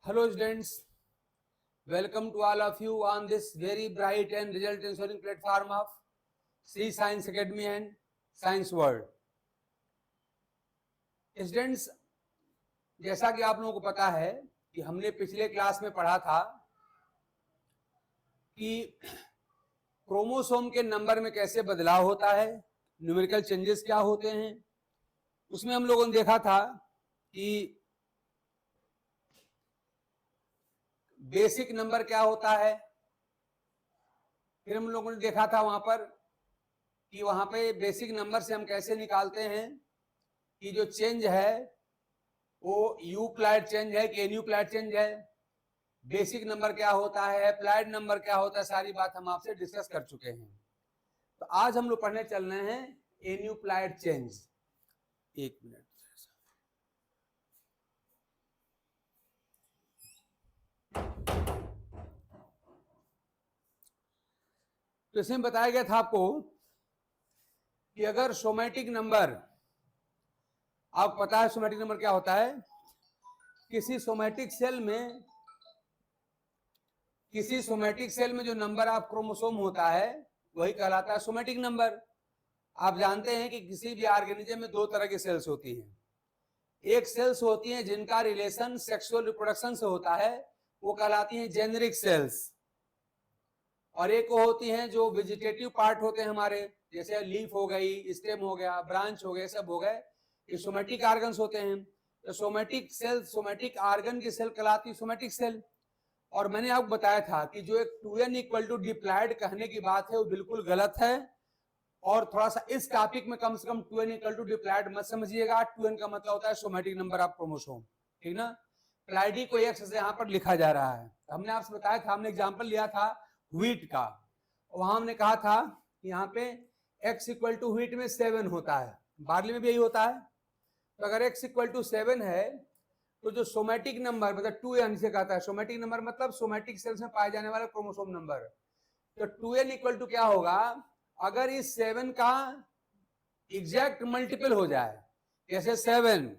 Hello students, welcome to all of you on this very bright and result ensuring platform of Sri Science Academy and Science World. Students, जैसा कि आप लोगों को पता है कि हमने पिछले क्लास में पढ़ा था कि क्रोमोसोम के नंबर में कैसे बदलाव होता है, न्यूमेरिकल चेंजेस क्या होते हैं। उसमें हम लोगों ने देखा था कि बेसिक नंबर क्या होता है। फिर हम लोगों ने देखा था वहां पर कि वहां पे बेसिक नंबर से हम कैसे निकालते हैं कि जो चेंज है वो यूक्लाइड चेंज है कि एन्यूक्लाइड चेंज है, बेसिक नंबर क्या होता है, अप्लाइड नंबर क्या होता है, सारी बात हम आपसे डिस्कस कर चुके हैं। तो आज हम लोग पढ़ने चल रहे हैं एन्यूक्लाइड चेंज। एक मिनट, तो इसमें बताया गया था आपको कि अगर सोमैटिक नंबर, आपको पता है सोमैटिक नंबर क्या होता है, किसी सोमैटिक सेल में जो नंबर ऑफ क्रोमोसोम होता है वही कहलाता है सोमैटिक नंबर। आप जानते हैं कि किसी भी ऑर्गेनिज्म में दो तरह की सेल्स होती हैं। एक सेल्स होती हैं जिनका रिलेशन सेक्सुअल रिप्रोडक्शन से होता है, वो कहलाती हैं जेनेरिक सेल्स। और एक वो होती हैं जो वेजिटेटिव पार्ट होते हैं हमारे, जैसे लीफ हो गई, स्टेम हो गया, ब्रांच हो गए, सब हो गए, ये सोमैटिक ऑर्गन्स होते हैं। तो सोमैटिक सेल, सोमैटिक ऑर्गन की सेल कहलाती है सोमैटिक सेल। और मैंने आपको बताया था कि जो एक 2n इक्वल टू डिप्लॉयड कहने की बात है वो बिल्कुल गलत है। और थोड़ा सा इस टॉपिक में कम से कम 2n इक्वल टू डिप्लॉयड मत समझिएगा। 2n का मतलब होता है सोमैटिक नंबर ऑफ क्रोमोसोम, ठीक ना। प्लाइडी को x से यहाँ पर लिखा जा रहा है। हमने आपसे बताया था, हमने एग्जाम्पल लिया था व्हीट का, वहां हमने कहा था कि यहाँ पे x इक्वल टू व्हीट में 7 होता है, बार्ली में भी यही होता है। तो अगर x इक्वल टू 7 है तो जो सोमैटिक नंबर मतलब 2n से कहता है, सोमैटिक नंबर मतलब सोमैटिक सेल्स में पाए जाने वाला क्रोमोसोम नंबर। तो 2n इक्वल टू क्या होगा, अगर इस 7 का एग्जैक्ट मल्टीपल हो जाए, जैसे 7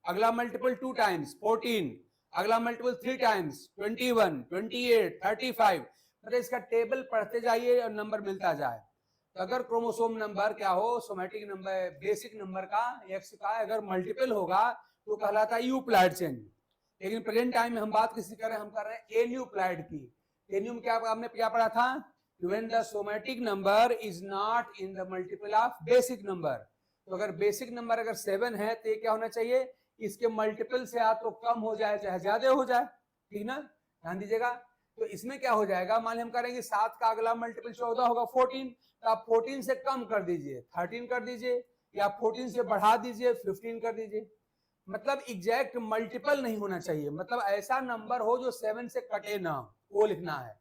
अगला मल्टीपल 2 टाइम्स 14, अगला मल्टीपल 3 टाइम्स 21, 28, 35, मतलब इसका टेबल पढ़ते जाइए और नंबर मिलता जाए। तो अगर क्रोमोसोम नंबर क्या हो, सोमैटिक नंबर बेसिक नंबर का x का अगर मल्टीपल होगा तो कहलाता है यूप्लॉयड चेंज। लेकिन प्रेजेंट टाइम में हम बात किसी कर रहे हैं, हम कर रहे हैं एन्यूप्लॉयड की। एन्यूम क्या आपने क्या पढ़ा था, when the somatic number is not in the multiple of basic number। तो अगर बेसिक नंबर अगर 7 है तो ये क्या होना चाहिए, इसके मल्टीपल से या तो कम हो जाए चाहे ज्यादा हो जाए, ठीक ना, ध्यान दीजिएगा। तो इसमें क्या हो जाएगा, मान हम करेंगे 7 का अगला मल्टीपल 14 होगा 14, तो आप 14 से कम कर दीजिए 13 कर दीजिए, या 14 से बढ़ा दीजिए 15 कर दीजिए। मतलब एग्जैक्ट मल्टीपल नहीं होना चाहिए, मतलब ऐसा नंबर हो जो 7 से कटे ना, वो लिखना है।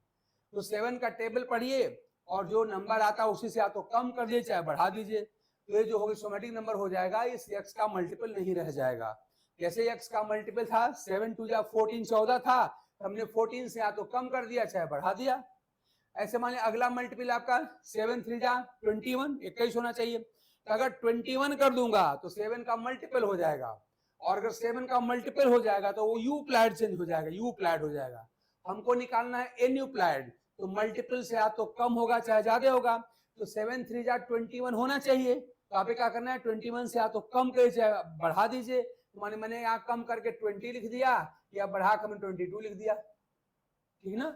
तो 7 का टेबल पढ़िए और जो नंबर आता है उसी से या तो कम कर दीजिए चाहे बढ़ा दीजिए। तो ये जो होगी सोमैटिक नंबर हो जाएगा, इस x का मल्टीपल नहीं रह जाएगा। जैसे x का मल्टीपल था 7 2 14 14 था, हमने 14 से या तो कम कर दिया चाहे बढ़ा दिया। ऐसे मान लिया अगला मल्टीपल आपका 7 3 21, 21 होना चाहिए। तो अगर 21 कर दूंगा तो 7 का मल्टीपल हो जाएगा, और अगर 7 का मल्टीपल हो जाएगा तो वो यूप्लॉयड चेंज हो जाएगा, यूप्लॉयड हो जाएगा। हमको निकालना है एन्यूप्लॉयड, तो मल्टीपल से या तो कम होगा चाहे ज्यादा होगा। तो 7 3 21 होना चाहिए। तो आप क्या करना है, 21 से या तो कम करिए चाहे बढ़ा दीजिए। तो मैंने यहाँ कम करके 20 लिख दिया, या बढ़ा कर 22 लिख दिया, ठीक ना।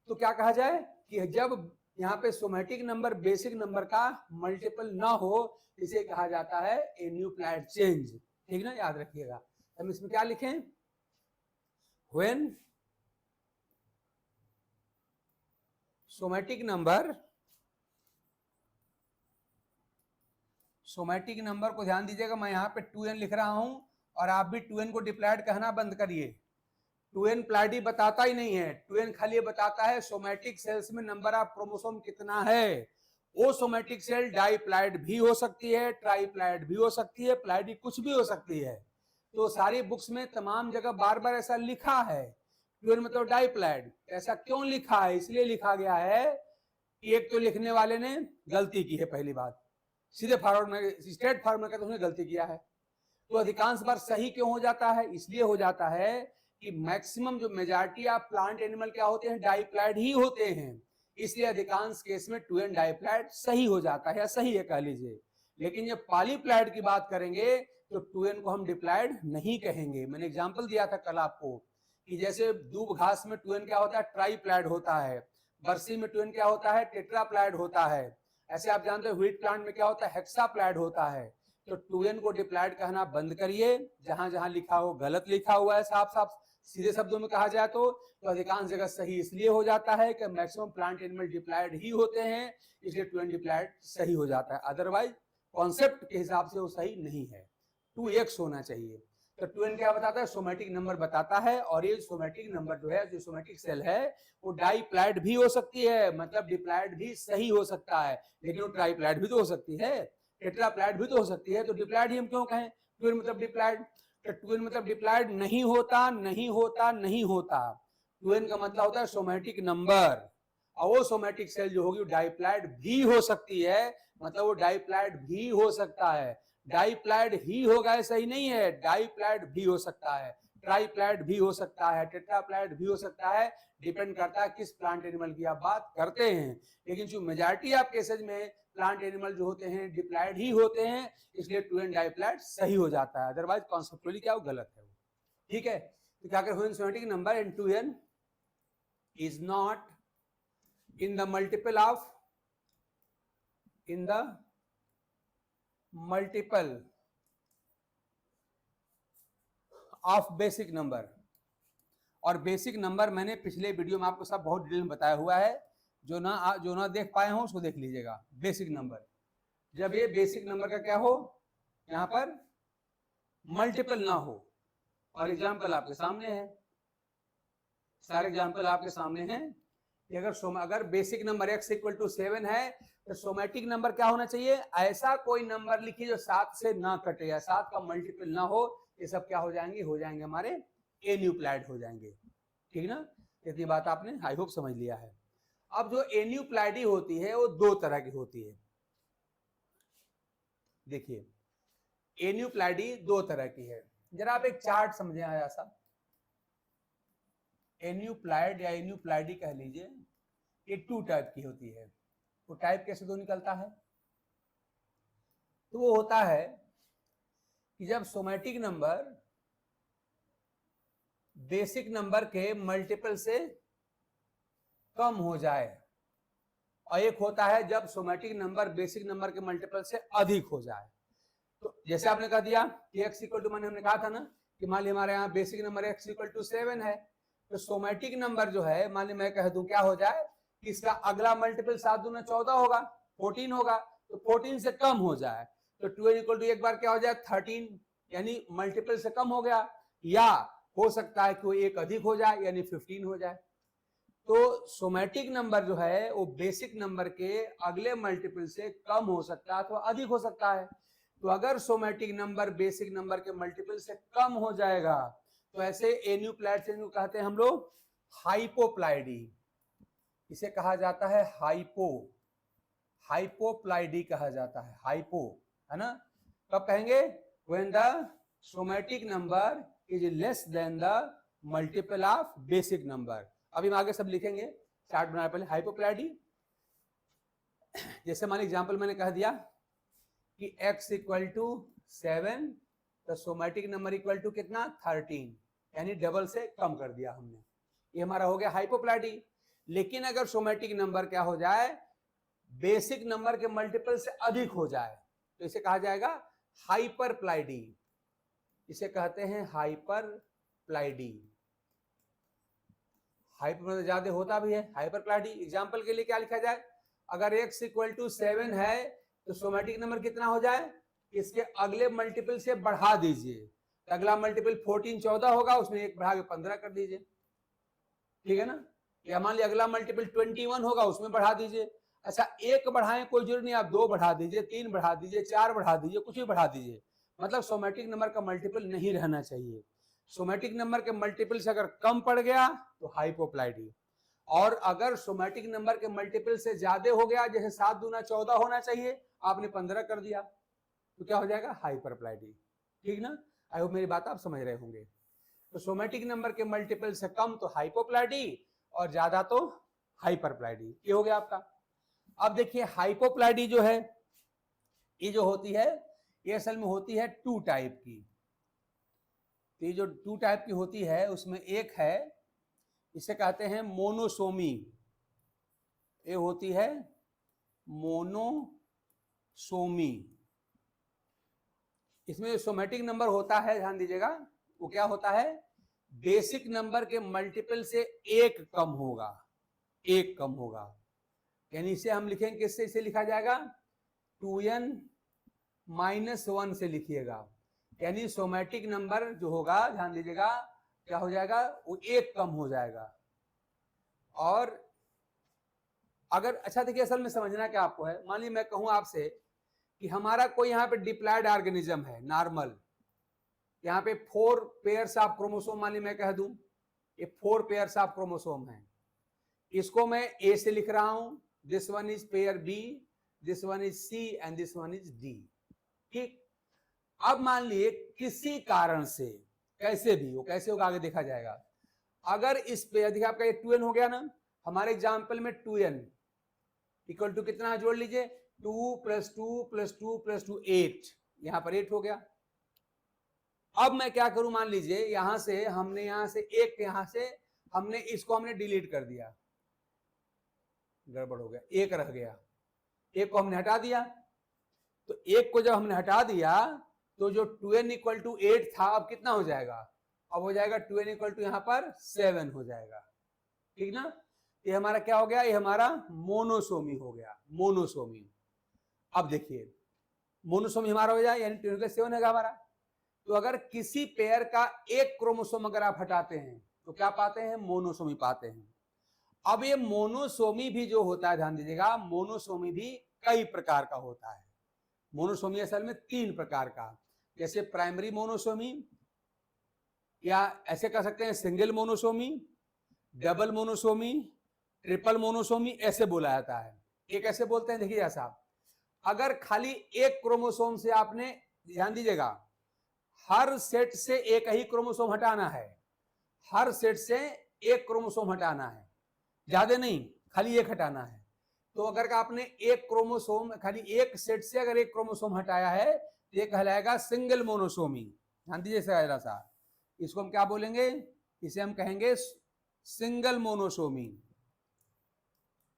तो क्या कहा जाए कि जब यहाँ पे सोमैटिक नंबर बेसिक नंबर का मल्टीपल ना हो, इसे कहा जाता है एन्यूप्लॉयड चेंज, ठीक ना, याद रखिएगा। हम इसमें क्या लिखें, व्हेन सोमैटिक नंबर को ध्यान दीजिएगा, मैं यहाँ पे 2n लिख रहा हूं और आप भी 2n को डिप्लॉयड कहना बंद करिए। 2n प्लाइडी बताता ही नहीं है, 2n खाली ये बताता है सोमैटिक सेल्स में नंबर ऑफ क्रोमोसोम कितना है। वो सोमैटिक सेल डाइप्लॉयड भी हो सकती है, ट्राइप्लॉयड भी हो सकती है, प्लाइडी कुछ भी हो सकती है। तो सारी बुक्स में तमाम जगह बार बार ऐसा लिखा है, 2n मतलब डाइप्लॉयड। ऐसा क्यों लिखा है, इसलिए लिखा गया है कि एक तो लिखने वाले ने गलती की है, पहली बात, सीधे फॉरवर्ड में स्ट्रेट फॉरवर्ड में कहते उसने गलती किया है। तो अधिकांश बार सही क्यों हो जाता है, इसलिए हो जाता है कि मैक्सिमम जो मेजॉरिटी ऑफ प्लांट एनिमल क्या होते हैं, डाइप्लॉइड ही होते हैं, इसलिए अधिकांश केस में 2n डाइप्लॉइड सही हो जाता है या सही है कह लीजिए। लेकिन जब पॉलीप्लॉइड की बात करेंगे तो 2n को हम डिप्लॉइड नहीं कहेंगे। मैंने एग्जांपल दिया था कल आपको कि जैसे दूब घास में 2n क्या होता है, ट्राइप्लॉइड होता है, बरसी में 2n क्या होता है, टेट्राप्लॉइड होता है। ऐसे आप जानते हो व्हीट प्लांट में क्या होता है, हेक्साप्लॉइड होता है। तो 2n को डिप्लॉइड कहना बंद करिए, जहां जहां लिखा हो गलत लिखा हुआ है, साफ साफ सीधे शब्दों में कहा जाए तो अधिकांश जगह सही इसलिए हो जाता है कि मैक्सिमम प्लांट एनिमल डिप्लॉइड ही होते हैं, इसलिए 2n डिप्लॉइड सही हो जाता है। अदरवाइज कॉन्सेप्ट के हिसाब से वो सही नहीं है, 2x होना चाहिए। तो 2n क्या बताता है, सोमेटिक नंबर बताता है। और ये सोमेटिक नंबर जो है, जो सोमेटिक सेल है, वो डाइप्लॉइड भी हो सकती है, मतलब डिप्लॉइड भी सही हो सकता है, लेकिन वो ट्राइप्लॉइड भी तो हो सकती है, टेट्राप्लॉइड भी तो हो सकती है। तो डिप्लॉइड ही हम क्यों कहें, 2n मतलब डिप्लॉइड। तो 2n मतलब डिप्लॉइड नहीं होता, नहीं होता, नहीं होता। 2n का मतलब होता है सोमेटिक नंबर, और वो सोमेटिक सेल जो होगी डाइप्लॉइड भी हो सकती है, मतलब वो डाइप्लॉइड भी हो सकता है। डाइप्लॉइड ही होगा ऐसा ही नहीं है, डाइप्लॉइड भी हो सकता है, ट्राइप्लॉइड भी हो सकता है, टेट्राप्लॉइड भी हो सकता है, डिपेंड करता है किस प्लांट एनिमल की आप बात करते हैं। लेकिन जो मेजॉरिटी ऑफ केसेज में प्लांट एनिमल जो होते हैं डिप्लॉइड ही होते हैं, इसलिए 2n डाइप्लॉइड सही हो जाता है। अदरवाइज कॉन्सेप्चुअली क्या वो गलत है। ठीक है, तो क्या करें, somatic number and 2n is not in the multiple of basic number। और बेसिक नंबर मैंने पिछले वीडियो में आपको सब बहुत डिटेल में बताया हुआ है, जो ना देख पाए हो उसको देख लीजिएगा। बेसिक नंबर, जब ये बेसिक नंबर का क्या हो, यहां पर मल्टीपल ना हो। और एग्जाम्पल आपके सामने है, सारे एग्जाम्पल आपके सामने हैं। अगर basic number x equal to 7 है तो सोमेटिक नंबर क्या होना चाहिए, ऐसा कोई नंबर लिखिए जो 7 से ना कटे या 7 का मल्टीपल ना हो। ये सब क्या हो जाएंगे हमारे एन्यूप्लॉइड हो जाएंगे। ठीक ना, इतनी बात आपने आई होप समझ लिया है। अब जो एन्यूप्लॉइडी होती है वो दो तरह की होती है। देखिए एन्यूप्लॉइडी दो तरह की है, जरा आप एक चार्ट समझे ऐसा। एन्यूप्लॉइड या एन्यूप्लॉइडी कह लीजिए, ये 2 टाइप की होती है। वो टाइप कैसे दो निकलता है, तो वो होता है कि जब सोमेटिक नंबर बेसिक नंबर के मल्टीपल से कम हो जाए, और एक होता है जब सोमेटिक नंबर बेसिक नंबर के मल्टीपल से अधिक हो जाए। तो जैसे आपने कह दिया कि x इक्वल टू, हमने कहा था ना कि मान ली हमारे यहाँ basic number x equal to 7 है, तो सोमेटिक नंबर जो है, मान ली मैं कह दूं क्या हो जाए कि इसका अगला मल्टीपल 7 दूना 14 होगा, 14 होगा, तो 14 से कम हो जाए तो 2n इक्वल टू एक बार क्या हो जाए 13, यानी मल्टीपल से कम हो गया। या हो सकता है कि वो एक अधिक हो जाए यानी 15 हो जाए। तो सोमेटिक नंबर जो है वो बेसिक नंबर के अगले मल्टीपल से कम हो सकता है अथवा अधिक हो सकता है। तो अगर सोमेटिक नंबर बेसिक नंबर के मल्टीपल से कम हो जाएगा तो ऐसे एन्यूप्लॉइड से कहते हैं हम लोग हाइपोप्लॉइडी। इसे कहा जाता है हाइपोप्लॉइडी कहा जाता है, हाइपो, है ना। कब कहेंगे, when the somatic number is less than the multiple of basic number. अभी हम आगे सब लिखेंगे, चार्ट बनाने पहले। हाइपोप्लॉइडी, जैसे मान एग्जांपल मैंने कह दिया कि x इक्वल टू 7, तो सोमेटिक नंबर इक्वल टू कितना 13, यानी डबल से कम कर दिया हमने, ये हमारा हो गया हाइपोप्लॉइडी। लेकिन अगर सोमेटिक नंबर क्या हो जाए, बेसिक नंबर के मल्टीपल से अधिक हो जाए, तो इसे कहा जाएगा हाइपरप्लॉइडी। इसे कहते हैं हाइपरप्लॉइडी। हाइपर ज्यादा होता भी है हाइपरप्लॉइडी। एग्जांपल के लिए क्या लिखा जाए, अगर x इक्वल टू 7 है तो सोमेटिक नंबर कितना हो जाए, इसके अगले मल्टीपल से बढ़ा दीजिए। तो अगला मल्टीपल 14 14 होगा, उसमें एक बढ़ा के 15 कर दीजिए, ठीक है ना। या मान लिया अगला मल्टीपल 21 होगा, उसमें बढ़ा दीजिए। अच्छा, एक बढ़ाएं कोई जरूरी नहीं, आप 2 बढ़ा दीजिए, 3 बढ़ा दीजिए, 4 बढ़ा दीजिए, कुछ भी बढ़ा दीजिए, मतलब सोमेटिक नंबर का मल्टीपल नहीं रहना चाहिए। सोमेटिक नंबर के मल्टीपल से अगर कम पड़ गया तो हाइपोप्लॉइडी, और अगर सोमेटिक नंबर के मल्टीपल से ज्यादा हो गया, जैसे 7 दूना 14 होना चाहिए, आपने 15 कर दिया, तो क्या हो जाएगा हाइपरप्लॉइडी। ठीक ना, आई होप मेरी बात आप समझ रहे होंगे। तो सोमेटिक नंबर के मल्टीपल से कम तो हाइपोप्लाइडी और ज्यादा तो हाइपरप्लाइडी। ये हो गया आपका। अब देखिए हाइपोप्लाइडी जो है ये जो होती है ये असल में होती है 2 टाइप की। तो ये जो 2 टाइप की होती है उसमें एक है, इसे कहते हैं मोनोसोमी। ये होती है मोनोसोमी। इसमें जो सोमेटिक नंबर होता है ध्यान दीजिएगा वो क्या होता है, बेसिक नंबर के मल्टीपल से एक कम होगा, एक कम होगा। यानी इसे हम लिखेंगे किससे, इसे लिखा जाएगा 2n - 1 से लिखिएगा। यानी सोमेटिक नंबर जो होगा ध्यान दीजिएगा क्या हो जाएगा, वो एक कम हो जाएगा। और अगर अच्छा देखिए असल में समझना क्या आपको है, मान लीजिए मैं कहूं आपसे कि हमारा कोई यहाँ पे डिप्लॉयड ऑर्गेनिज्म है नॉर्मल, यहाँ पे 4 पेयर्स ऑफ क्रोमोसोम, मान लीजिए मैं कह दूं ये 4 पेयर्स ऑफ क्रोमोसोम हैं, इसको मैं ए से लिख रहा हूं, this one is pair B, this one is C and this one is D. ठीक, अब मान लीजिए किसी कारण से कैसे भी वो कैसे होगा आगे देखा जाएगा, अगर इस पेयर देखिए आपका ये 2n हो गया ना, हमारे एग्जाम्पल में 2n इक्वल टू कितना जोड़ लीजिए 2 + 2 + 2 + 2 8, यहां पर 8 हो गया। अब मैं क्या करूं, मान लीजिए यहां से हमने यहां से एक, यहां से हमने इसको हमने डिलीट कर दिया, गड़बड़ हो गया, एक रह गया, एक को हमने हटा दिया। तो एक को जब हमने हटा दिया तो जो 2n = 8 था अब कितना हो जाएगा, अब हो जाएगा 2n = यहां पर 7 हो जाएगा। ठीक ना, ये हमारा क्या हो गया, ये हमारा मोनोसोमी हो गया, मोनोसोमी। अब देखिए मोनोसोमी हमारा हो जाए यानी 2n = 7 है हमारा। तो अगर किसी पेयर का एक क्रोमोसोम अगर आप हटाते हैं तो क्या पाते हैं, मोनोसोमी पाते हैं। अब ये मोनोसोमी भी जो होता है ध्यान दीजिएगा, मोनोसोमी भी कई प्रकार का होता है। मोनोसोमी असल में 3 प्रकार का, जैसे प्राइमरी मोनोसोमी, या ऐसे कह सकते हैं single monosomy, double monosomy, triple monosomy, ऐसे बोला जाता है। एक ऐसे बोलते हैं, देखिए साहब अगर खाली एक क्रोमोसोम से आपने, ध्यान दीजिएगा हर सेट से एक ही क्रोमोसोम हटाना है, हर सेट से एक क्रोमोसोम हटाना है, ज्यादा नहीं, खाली एक हटाना है। तो अगर आपने एक क्रोमोसोम खाली एक सेट से अगर एक क्रोमोसोम हटाया है तो ये कहलाएगा सिंगल मोनोसोमी। ध्यान दीजिए जरा सा, इसको हम क्या बोलेंगे, इसे हम कहेंगे सिंगल मोनोसोमी,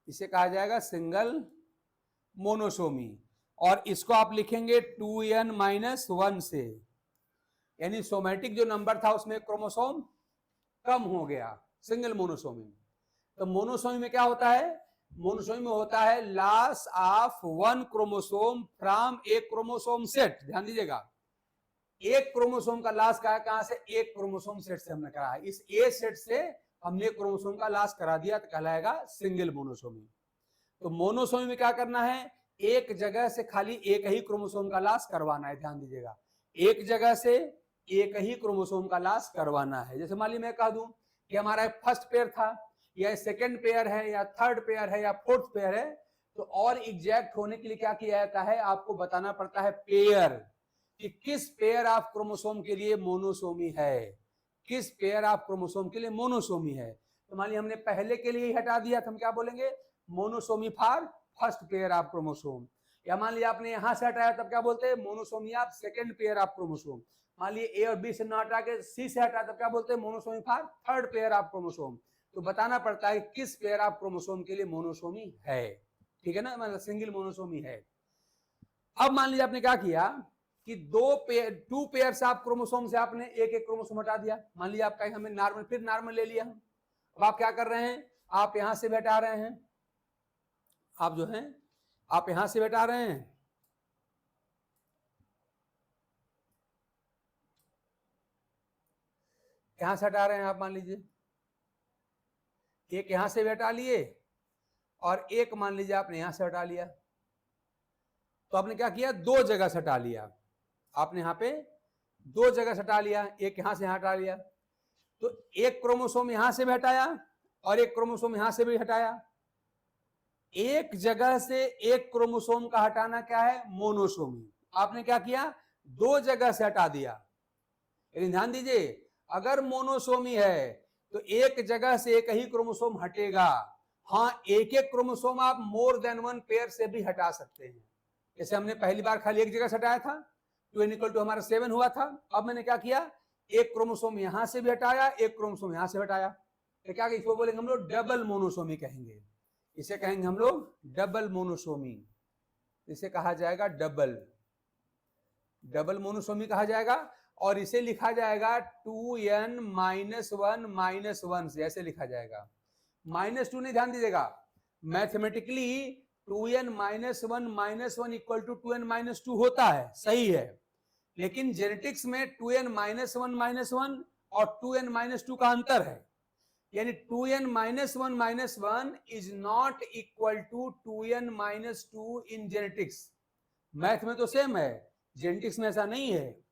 इसे कहा जाएगा सिंगल मोनोसोमी। और इसको आप लिखेंगे 2n - 1 से, यानी सोमेटिक जो नंबर था उसमें क्रोमोसोम कम हो गया, सिंगल मोनोसोमी। तो मोनोसोमी में क्या होता है, मोनोसोमी में होता है लॉस ऑफ 1 क्रोमोसोम फ्रॉम एक क्रोमोसोम सेट। ध्यान दीजिएगा एक क्रोमोसोम का लॉस कहां से, एक क्रोमोसोम सेट से हमने करा है, इस ए सेट से हमने क्रोमोसोम का लॉस करा दिया तो कहलाएगा सिंगल मोनोसोमी। तो मोनोसोमी में क्या करना है, एक जगह से खाली एक ही क्रोमोसोम का लॉस करवाना है। ध्यान दीजिएगा एक जगह से एक ही क्रोमोसोम का लॉस करवाना है। जैसे मान ली मैं कह दूं कि हमारा फर्स्ट पेयर था, या सेकंड पेयर है, या थर्ड पेयर है, या फोर्थ पेयर है, तो और एग्जैक्ट होने के लिए क्या किया जाता है, आपको बताना पड़ता है पेयर, कि किस पेयर ऑफ क्रोमोसोम के लिए मोनोसोमी है, किस पेयर ऑफ क्रोमोसोम के लिए मोनोसोमी है। तो मान ली हमने पहले के लिए ही हटा दिया तो हम क्या बोलेंगे, monosomy for first pair of chromosome. या मान लिया आपने यहां से हटाया तब क्या बोलते हैं, monosomy of second pair of chromosome. मान लीजिए ए और बी से ना हटा के सी से हटा तब क्या बोलते हैं, monosomy for third pair of chromosome. तो बताना पड़ता है किस पेयर ऑफ क्रोमोसोम के लिए मोनोसोमी है। ठीक है ना, मतलब सिंगल मोनोसोमी है। अब मान लीजिए आपने क्या किया कि 2 पेयर्स ऑफ क्रोमोसोम से आपने एक एक क्रोमोसोम हटा दिया। मान लीजिए आपका हमें नॉर्मल, फिर नॉर्मल ले लिया हम। अब आप क्या कर रहे हैं, आप यहां से भी हटा रहे हैं, आप जो हैं आप यहां से हटा रहे हैं, यहां से हटा रहे हैं आप, मान लीजिए एक यहां से भी हटा लिए और एक मान लीजिए आपने यहां से हटा लिया। तो आपने क्या किया, 2 जगह से हटा लिया, आपने यहां पे 2 जगह से हटा लिया, एक यहां से हटा लिया। तो एक क्रोमोसोम यहां से भी हटाया और एक क्रोमोसोम यहां से भी हटाया। एक जगह से एक क्रोमोसोम का हटाना क्या है, मोनोसोमी। आपने क्या किया, 2 जगह से हटा दिया। लेकिन ध्यान दीजिए अगर मोनोसोमी है तो एक जगह से एक ही क्रोमोसोम हटेगा। हाँ, एक एक क्रोमोसोम आप मोर देन वन पेयर से भी हटा सकते हैं। जैसे हमने पहली बार खाली एक जगह से हटाया था, 2n = हमारा 7 हुआ था। अब मैंने क्या किया, एक क्रोमोसोम यहां से भी हटाया, एक क्रोमोसोम यहां से हटाया, तो क्या इसको बोलेंगे हम लोग डबल मोनोसोमी कहेंगे। इसे कहेंगे हम लोग डबल मोनोसोमी, इसे कहा जाएगा डबल मोनोसोमी कहा जाएगा। और इसे लिखा जाएगा 2n - 1 - 1 से, ऐसे लिखा जाएगा। -2 नहीं, ध्यान दीजिएगा, मैथमेटिकली 2n - 1 - 1 = 2n - 2 होता है, सही है। लेकिन जेनेटिक्स में 2n - 1 - 1 और 2n - 2 का अंतर है। यानी 2n - 1 - 1 is not equal to 2n - 2 in genetics. Math में तो सेम है, जेनेटिक्स में ऐसा नहीं है।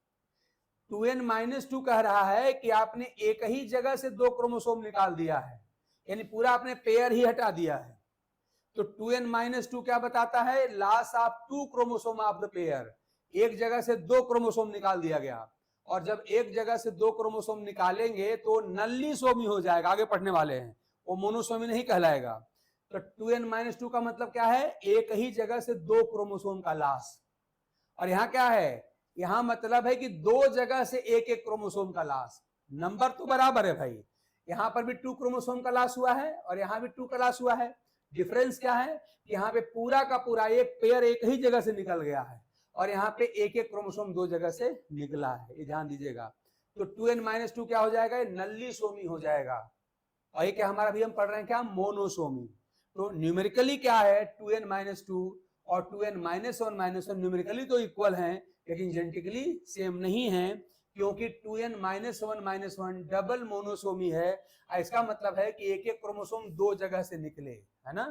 2n - 2 कह रहा है कि आपने एक ही जगह से दो क्रोमोसोम निकाल दिया है, यानी पूरा आपने पेयर ही हटा दिया है। तो 2n - 2 क्या बताता है, loss of 2 chromosome of the pair. एक जगह से दो क्रोमोसोम निकाल दिया गया, और जब एक जगह से दो क्रोमोसोम निकालेंगे तो नल्लीसोमी हो जाएगा, आगे पढ़ने वाले हैं, वो मोनोसोमी नहीं कहलाएगा। तो 2n - 2 का मतलब क्या है, एक ही जगह से दो क्रोमोसोम का लॉस। और यहाँ क्या है, यहां मतलब है कि दो जगह से एक एक क्रोमोसोम का लॉस। नंबर तो बराबर है भाई, यहां पर भी 2 क्रोमोसोम का लॉस हुआ है और यहां भी 2 का लॉस हुआ है। डिफरेंस क्या है कि यहाँ पे पूरा का पूरा एक पेयर एक ही जगह से निकल गया है, और यहाँ पे एक एक क्रोमोसोम दो जगह से निकला है, ये ध्यान दीजिएगा। तो 2n - 2 क्या हो जाएगा, नल्लीसोमी हो जाएगा। और ये क्या हमारा भी हम पढ़ रहे हैं क्या, मोनोसोमी। तो न्यूमेरिकली क्या है, 2n - 2 और 2n - 1 न्यूमेरिकली तो इक्वल हैं, लेकिन जेनेटिकली सेम नहीं है, क्योंकि 2n - 1 - 1 डबल मोनोसोमी है। इसका मतलब है कि एक एक क्रोमोसोम दो जगह से निकले, है ना।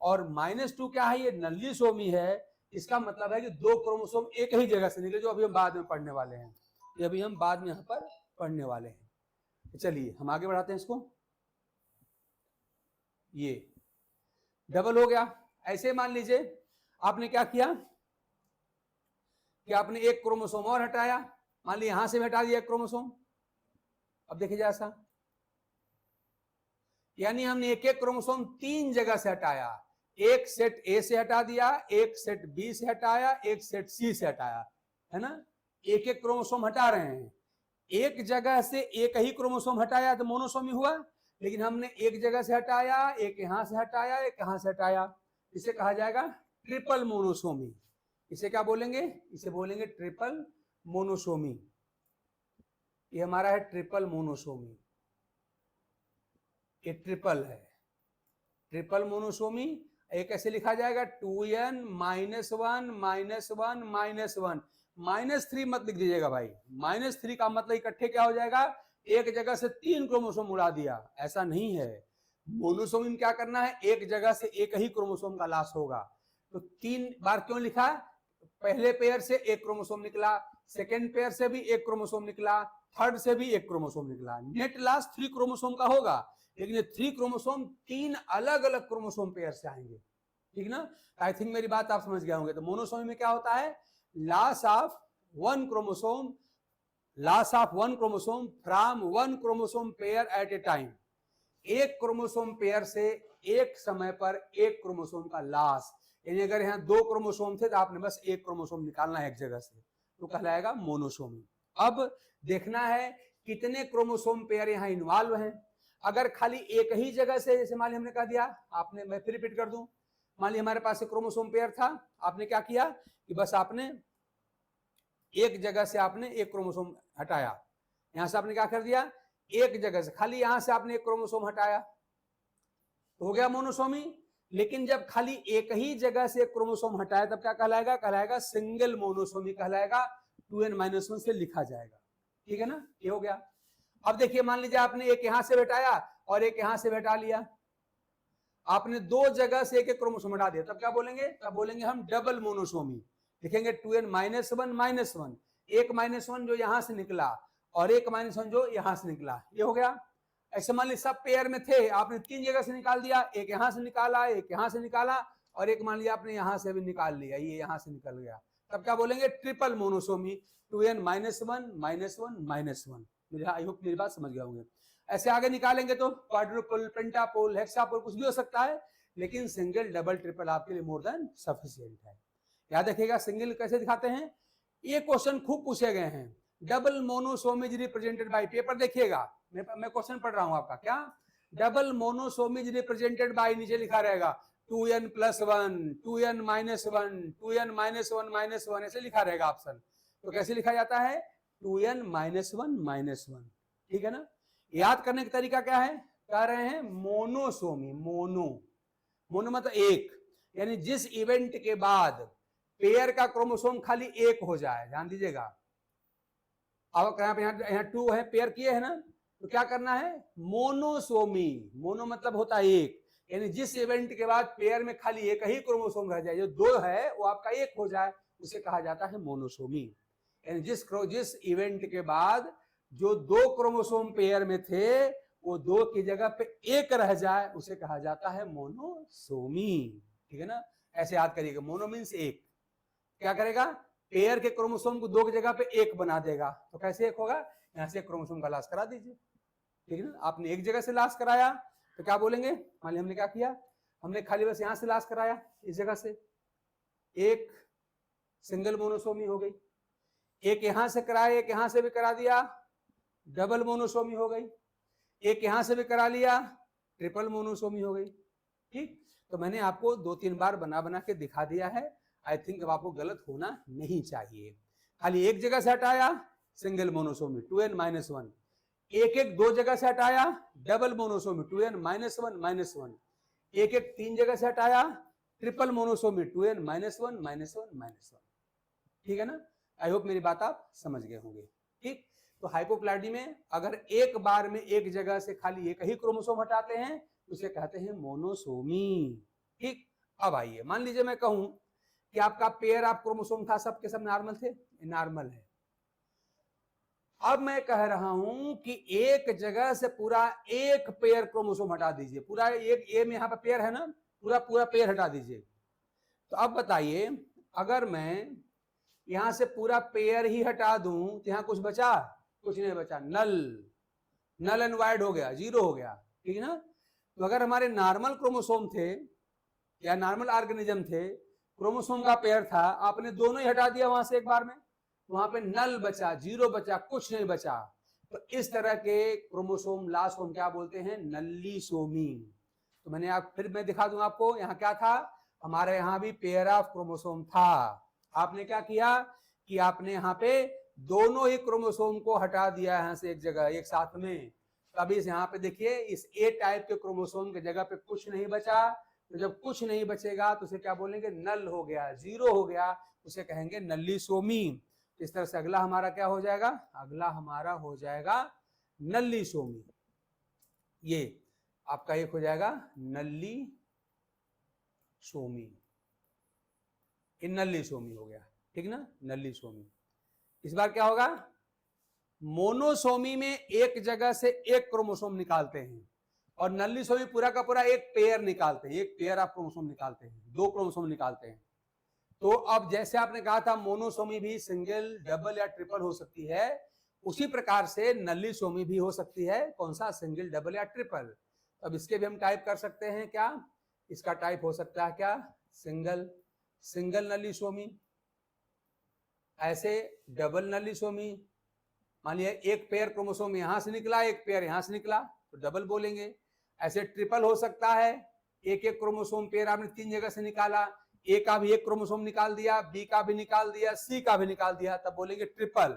और -2 क्या है, ये नल्लीसोमी है। इसका मतलब है कि दो क्रोमोसोम एक ही जगह से निकले, जो अभी हम बाद में पढ़ने वाले हैं, ये अभी हम बाद में यहाँ पर पढ़ने वाले हैं। चलिए हम आगे बढ़ाते हैं इसको। ये डबल हो गया। ऐसे मान लीजिए आपने क्या किया कि आपने एक क्रोमोसोम और हटाया, मान लीजिए यहां से भी हटा दिया एक क्रोमोसोम। अब देखिए जैसा, यानी हमने एक एक क्रोमोसोम तीन जगह से हटाया। एक सेट ए से हटा दिया, एक सेट बी से हटाया, एक सेट सी से हटाया, है ना। एक एक क्रोमोसोम हटा रहे हैं। एक जगह से एक ही क्रोमोसोम हटाया तो मोनोसोमी हुआ, लेकिन हमने एक जगह से हटाया, एक यहां से हटाया, एक यहां से हटाया, इसे कहा जाएगा ट्रिपल मोनोसोमी। इसे क्या बोलेंगे, इसे बोलेंगे ट्रिपल मोनोसोमी। ये हमारा है ट्रिपल मोनोसोमी, ये ट्रिपल है, ट्रिपल मोनोसोमी। एक ऐसे लिखा जाएगा 2n - 1 - 1 -3 मत लिख दीजिएगा भाई। -3 का मतलब इकट्ठे क्या हो जाएगा, एक जगह से तीन क्रोमोसोम उड़ा दिया, ऐसा नहीं है। मोनोसोमी में क्या करना है, एक जगह से एक ही क्रोमोसोम का लॉस होगा। तो 3 बार क्यों लिखा, पहले पेयर से एक क्रोमोसोम निकला, सेकेंड पेयर से भी एक क्रोमोसोम निकला, थर्ड से भी एक क्रोमोसोम निकला, नेट लॉस 3 क्रोमोसोम का होगा। लेकिन ये 3 क्रोमोसोम 3 अलग अलग क्रोमोसोम पेयर से आएंगे, ठीक ना। आई थिंक मेरी बात आप समझ गए होंगे। तो मोनोसोमी में क्या होता है, loss of one chromosome from one chromosome pair at a time. एक क्रोमोसोम पेयर से एक समय पर एक क्रोमोसोम का लॉस। यानी अगर यहाँ दो क्रोमोसोम थे तो आपने बस एक क्रोमोसोम निकालना है एक जगह से, तो कहलाएगा मोनोसोमी। अब देखना है कितने क्रोमोसोम पेयर यहाँ इन्वॉल्व हैं। अगर खाली एक ही जगह से, जैसे मान ली हमने कह दिया, आपने, मैं फिर रिपीट कर दूं, मान ली हमारे पास एक क्रोमोसोम पेयर था, आपने क्या किया कि बस आपने एक जगह से आपने एक क्रोमोसोम हटाया, यहां से आपने क्या कर दिया, एक जगह से खाली यहां से आपने एक क्रोमोसोम हटाया, तो हो गया मोनोसोमी। लेकिन जब खाली एक ही जगह से एक क्रोमोसोम हटाया तब क्या कहलाएगा, कहलाएगा सिंगल मोनोसोमी कहलाएगा, 2n - 1 से लिखा जाएगा, ठीक है ना। ये हो गया। अब देखिए मान लीजिए आपने एक यहां से हटाया और एक यहां से हटा लिया, आपने दो जगह से एक एक क्रोमोसोम हटा दिया, तब क्या बोलेंगे, तब बोलेंगे हम डबल मोनोसोमी। लिखेंगे 2n - 1 - 1, एक -1 जो यहां से निकला और एक -1 जो यहां से निकला, ये हो गया। ऐसे मान लीजिए सब पेयर में थे, आपने तीन जगह से निकाल दिया, एक यहां से निकाला, एक यहां से निकाला, और एक मान लिया आपने यहां से भी निकाल लिया, ये यहां से निकल गया, तब क्या बोलेंगे, triple monosomy. 2n - 1 - 1 - 1। I hope मेरी बात समझ गए होंगे। ऐसे आगे निकालेंगे तो क्वाड्रुपल, पेंटापोल, हेक्सापोल कुछ भी हो सकता है, लेकिन सिंगल, डबल, ट्रिपल आपके लिए मोर देन सफिशिएंट है। याद रखिएगा सिंगल कैसे दिखाते हैं, ये क्वेश्चन खूब पूछे गए हैं। Double monosome is represented by, paper देखिएगा, मैं क्वेश्चन पढ़ रहा हूं आपका, क्या double monosome is represented by, नीचे लिखा रहेगा 2n + 1, 2n - 1, 2n - 1 - 1 ऐसे लिखा रहेगा ऑप्शन। तो कैसे लिखा जाता है 2n - 1 - 1, ठीक है ना। याद करने का तरीका क्या है, कह रहे हैं मोनोसोमी, मोनो मतलब एक, यानी जिस इवेंट के बाद पेयर का क्रोमोसोम खाली एक हो जाए, ध्यान दीजिएगा। अब यहाँ 2 है, पेयर किए है ना, तो क्या करना है मोनोसोमी, मोनो मतलब होता है एक, यानी जिस इवेंट के बाद पेयर में खाली एक ही क्रोमोसोम रह जाए, जो 2 है वो आपका एक हो जाए, उसे कहा जाता है मोनोसोमी। यानी जिस इवेंट के बाद जो 2 क्रोमोसोम पेयर में थे वो 2 की जगह पे एक रह जाए, उसे कहा जाता है मोनोसोमी, ठीक है ना। ऐसे याद करिएगा, मोनो मीन्स एक, क्या करेगा पेयर के क्रोमोसोम को 2 की जगह पे एक बना देगा। तो कैसे एक होगा, यहां से क्रोमोसोम का लॉस करा दीजिए, ठीक है ना। आपने एक जगह से लॉस कराया तो क्या बोलेंगे, मान लीजिए हमने क्या किया, हमने खाली बस यहां से लॉस कराया, इस जगह से एक सिंगल मोनोसोमी हो गई, एक यहां से कराया, एक यहां से भी करा दिया, डबल मोनोसोमी हो गई, एक यहां से भी करा लिया, ट्रिपल मोनोसोमी हो गई, ठीक। तो मैंने आपको 2-3 बार बना बना के दिखा दिया है। आई थिंक अब आपको गलत होना नहीं चाहिए। खाली एक जगह से हटाया सिंगल मोनोसोमी 2n - 1, एक 2 जगह से हटाया डबल मोनोसोमी 2n - 1 - 1, एक 3 जगह से हटाया ट्रिपल मोनोसोमी 2n - 1 - 1, ठीक है ना। आई होप मेरी बात आप समझ गए होंगे, ठीक। तो हाइपोप्लाइडी में अगर एक बार में एक जगह से खाली एक ही क्रोमोसोम हटाते हैं उसे कहते हैं मोनोसोमी, ठीक। अब आइए, मान लीजिए मैं कहूं कि आपका पेयर ऑफ क्रोमोसोम था, सबके सब नॉर्मल थे, नॉर्मल है। अब मैं कह रहा हूं कि एक जगह से पूरा एक पेयर क्रोमोसोम हटा दीजिए, पूरा एक ए में यहां पर पेयर है ना, पूरा पेयर हटा दीजिए। तो अब बताइए अगर मैं यहां से पूरा पेयर ही हटा दूं तो यहां कुछ बचा, कुछ नहीं बचा, नल एंड वाइड हो गया, जीरो हो गया, ठीक है ना। तो अगर हमारे नॉर्मल क्रोमोसोम थे या नॉर्मल ऑर्गेनिज्म थे, क्रोमोसोम का पेयर था, आपने दोनों ही हटा दिया वहां से एक बार में, वहां पे नल बचा, जीरो बचा, कुछ नहीं बचा। तो इस तरह के क्रोमोसोम लॉस को हम क्या बोलते हैं, नल्लीसोमी। तो मैंने आप फिर मैं दिखा दूं आपको, यहाँ क्या था, हमारे यहाँ भी पेयर ऑफ क्रोमोसोम था। आपने क्या किया कि आपने यहाँ पे दोनों ही क्रोमोसोम को हटा दिया यहाँ से एक जगह एक साथ में। अभी यहाँ पे देखिए इस ए टाइप के क्रोमोसोम की जगह पे कुछ नहीं बचा। तो जब कुछ नहीं बचेगा तो उसे क्या बोलेंगे, नल हो गया, जीरो हो गया, उसे कहेंगे नल्लीसोमी। इस तरह से अगला हमारा क्या हो जाएगा, अगला हमारा हो जाएगा नल्लीसोमी। ये आपका एक हो जाएगा नल्लीसोमी, ये नल्लीसोमी हो गया, ठीक ना, नल्लीसोमी। इस बार क्या होगा, मोनोसोमी में एक जगह से एक क्रोमोसोम निकालते हैं और नल्लीसोमी पूरा का पूरा एक पेयर निकालते हैं, एक पेयर ऑफ क्रोमोसोम निकालते हैं, 2 क्रोमोसोम निकालते हैं। तो अब जैसे आपने कहा था मोनोसोमी भी सिंगल, डबल या ट्रिपल हो सकती है, उसी प्रकार से नल्लीसोमी भी हो सकती है, कौन सा, सिंगल, डबल या ट्रिपल। अब इसके भी हम टाइप कर सकते हैं, क्या इसका टाइप हो सकता है, क्या सिंगल नल्लीसोमी, ऐसे डबल नल्लीसोमी। मान लिया एक पेयर क्रोमोसोम यहां से निकला, एक पेयर यहां से निकला, तो डबल बोलेंगे। ऐसे ट्रिपल हो सकता है, एक क्रोमोसोम पेयर आपने 3 जगह से निकाला, ए का भी एक क्रोमोसोम निकाल दिया, बी का भी निकाल दिया, सी का भी निकाल दिया, तब बोलेंगे ट्रिपल।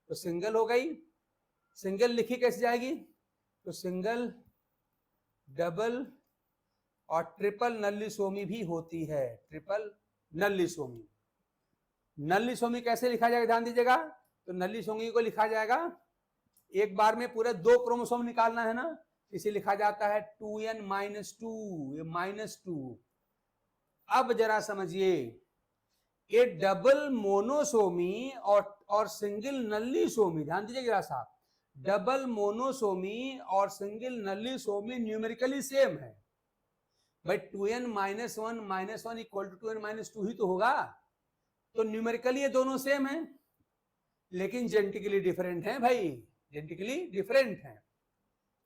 तो सिंगल हो गई, सिंगल लिखी कैसे जाएगी, तो सिंगल, डबल और ट्रिपल नल्लीसोमी भी होती है, ट्रिपल नल्लीसोमी। नल्लीसोमी कैसे लिखा जाएगा, ध्यान दीजिएगा। तो नल्लीसोमी को लिखा जाएगा, एक बार में पूरे 2 क्रोमोसोम निकालना है ना, इसे लिखा जाता है 2n - 2, ये -2। अब जरा समझिए, ये डबल मोनोसोमी और सिंगल नल्लीसोमी, ध्यान दीजिए जरा सा, डबल मोनोसोमी और सिंगल नल्लीसोमी न्यूमेरिकली सेम है भाई। 2n - 1 - 1 = 2n - 2 ही तो होगा। तो न्यूमेरिकली ये दोनों सेम है, लेकिन जेनेटिकली डिफरेंट है भाई, जेनेटिकली डिफरेंट हैं।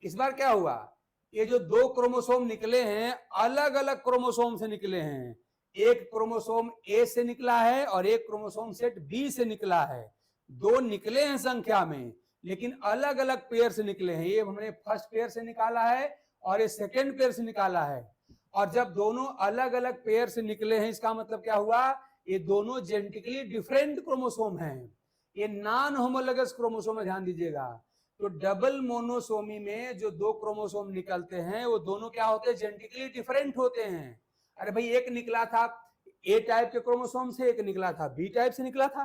इस बार क्या हुआ, ये जो दो क्रोमोसोम निकले हैं अलग अलग क्रोमोसोम से निकले हैं। एक क्रोमोसोम ए से निकला है और एक क्रोमोसोम सेट बी से निकला है। दो निकले हैं संख्या में लेकिन अलग अलग पेयर से निकले हैं। ये हमने फर्स्ट पेयर से निकाला है और ये सेकेंड पेयर से निकाला है। और जब दोनों अलग अलग पेयर से निकले हैं इसका मतलब क्या हुआ, ये दोनों जेनेटिकली डिफरेंट क्रोमोसोम हैं। ये नॉन होमोलोगस क्रोमोसोम है, ध्यान दीजिएगा। तो डबल मोनोसोमी में जो दो क्रोमोसोम निकलते हैं वो दोनों क्या होते हैं, जेनेटिकली डिफरेंट होते हैं। अरे भाई एक निकला था ए टाइप के क्रोमोसोम से, एक निकला था बी टाइप से निकला था,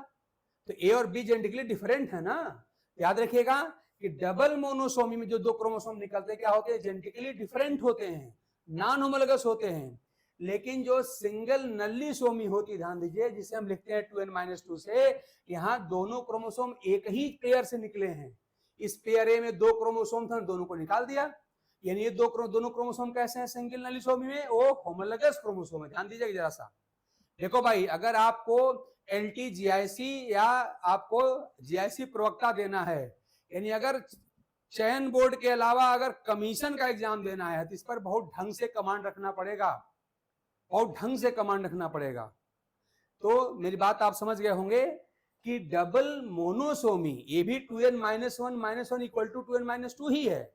तो ए और बी जेनेटिकली डिफरेंट है ना। याद रखिएगा कि डबल मोनोसोमी में जो दो क्रोमोसोम निकलते हैं क्या होते हैं, जेनेटिकली डिफरेंट होते हैं, नॉन होमोलोगस होते हैं। लेकिन जो सिंगल नल्ली सोमी होती, ध्यान दीजिए, जिसे हम लिखते हैं 2n-2 से, यहाँ दोनों क्रोमोसोम एक ही पेयर से निकले हैं। इस पेयर ए में दो क्रोमोसोम थे, दोनों को निकाल दिया, यानी ये दोनों क्रोमोसोम कैसे हैं सिंगल नल्ली सोमी में, वो होमोलोगस क्रोमोसोम है। ध्यान दीजिएगा जरा सा। देखो भाई, अगर आपको एलटी जीआईसी या आपको जीआईसी प्रवक्ता देना है, यानी अगर चयन बोर्ड के अलावा अगर कमीशन का एग्जाम देना है तो इस पर बहुत ढंग से कमांड रखना पड़ेगा, बहुत ढंग से कमांड रखना पड़ेगा। तो मेरी बात आप समझ गए होंगे कि डबल मोनोसोमी ये भी 2n-1 इक्वल टू 2n-2 ही है,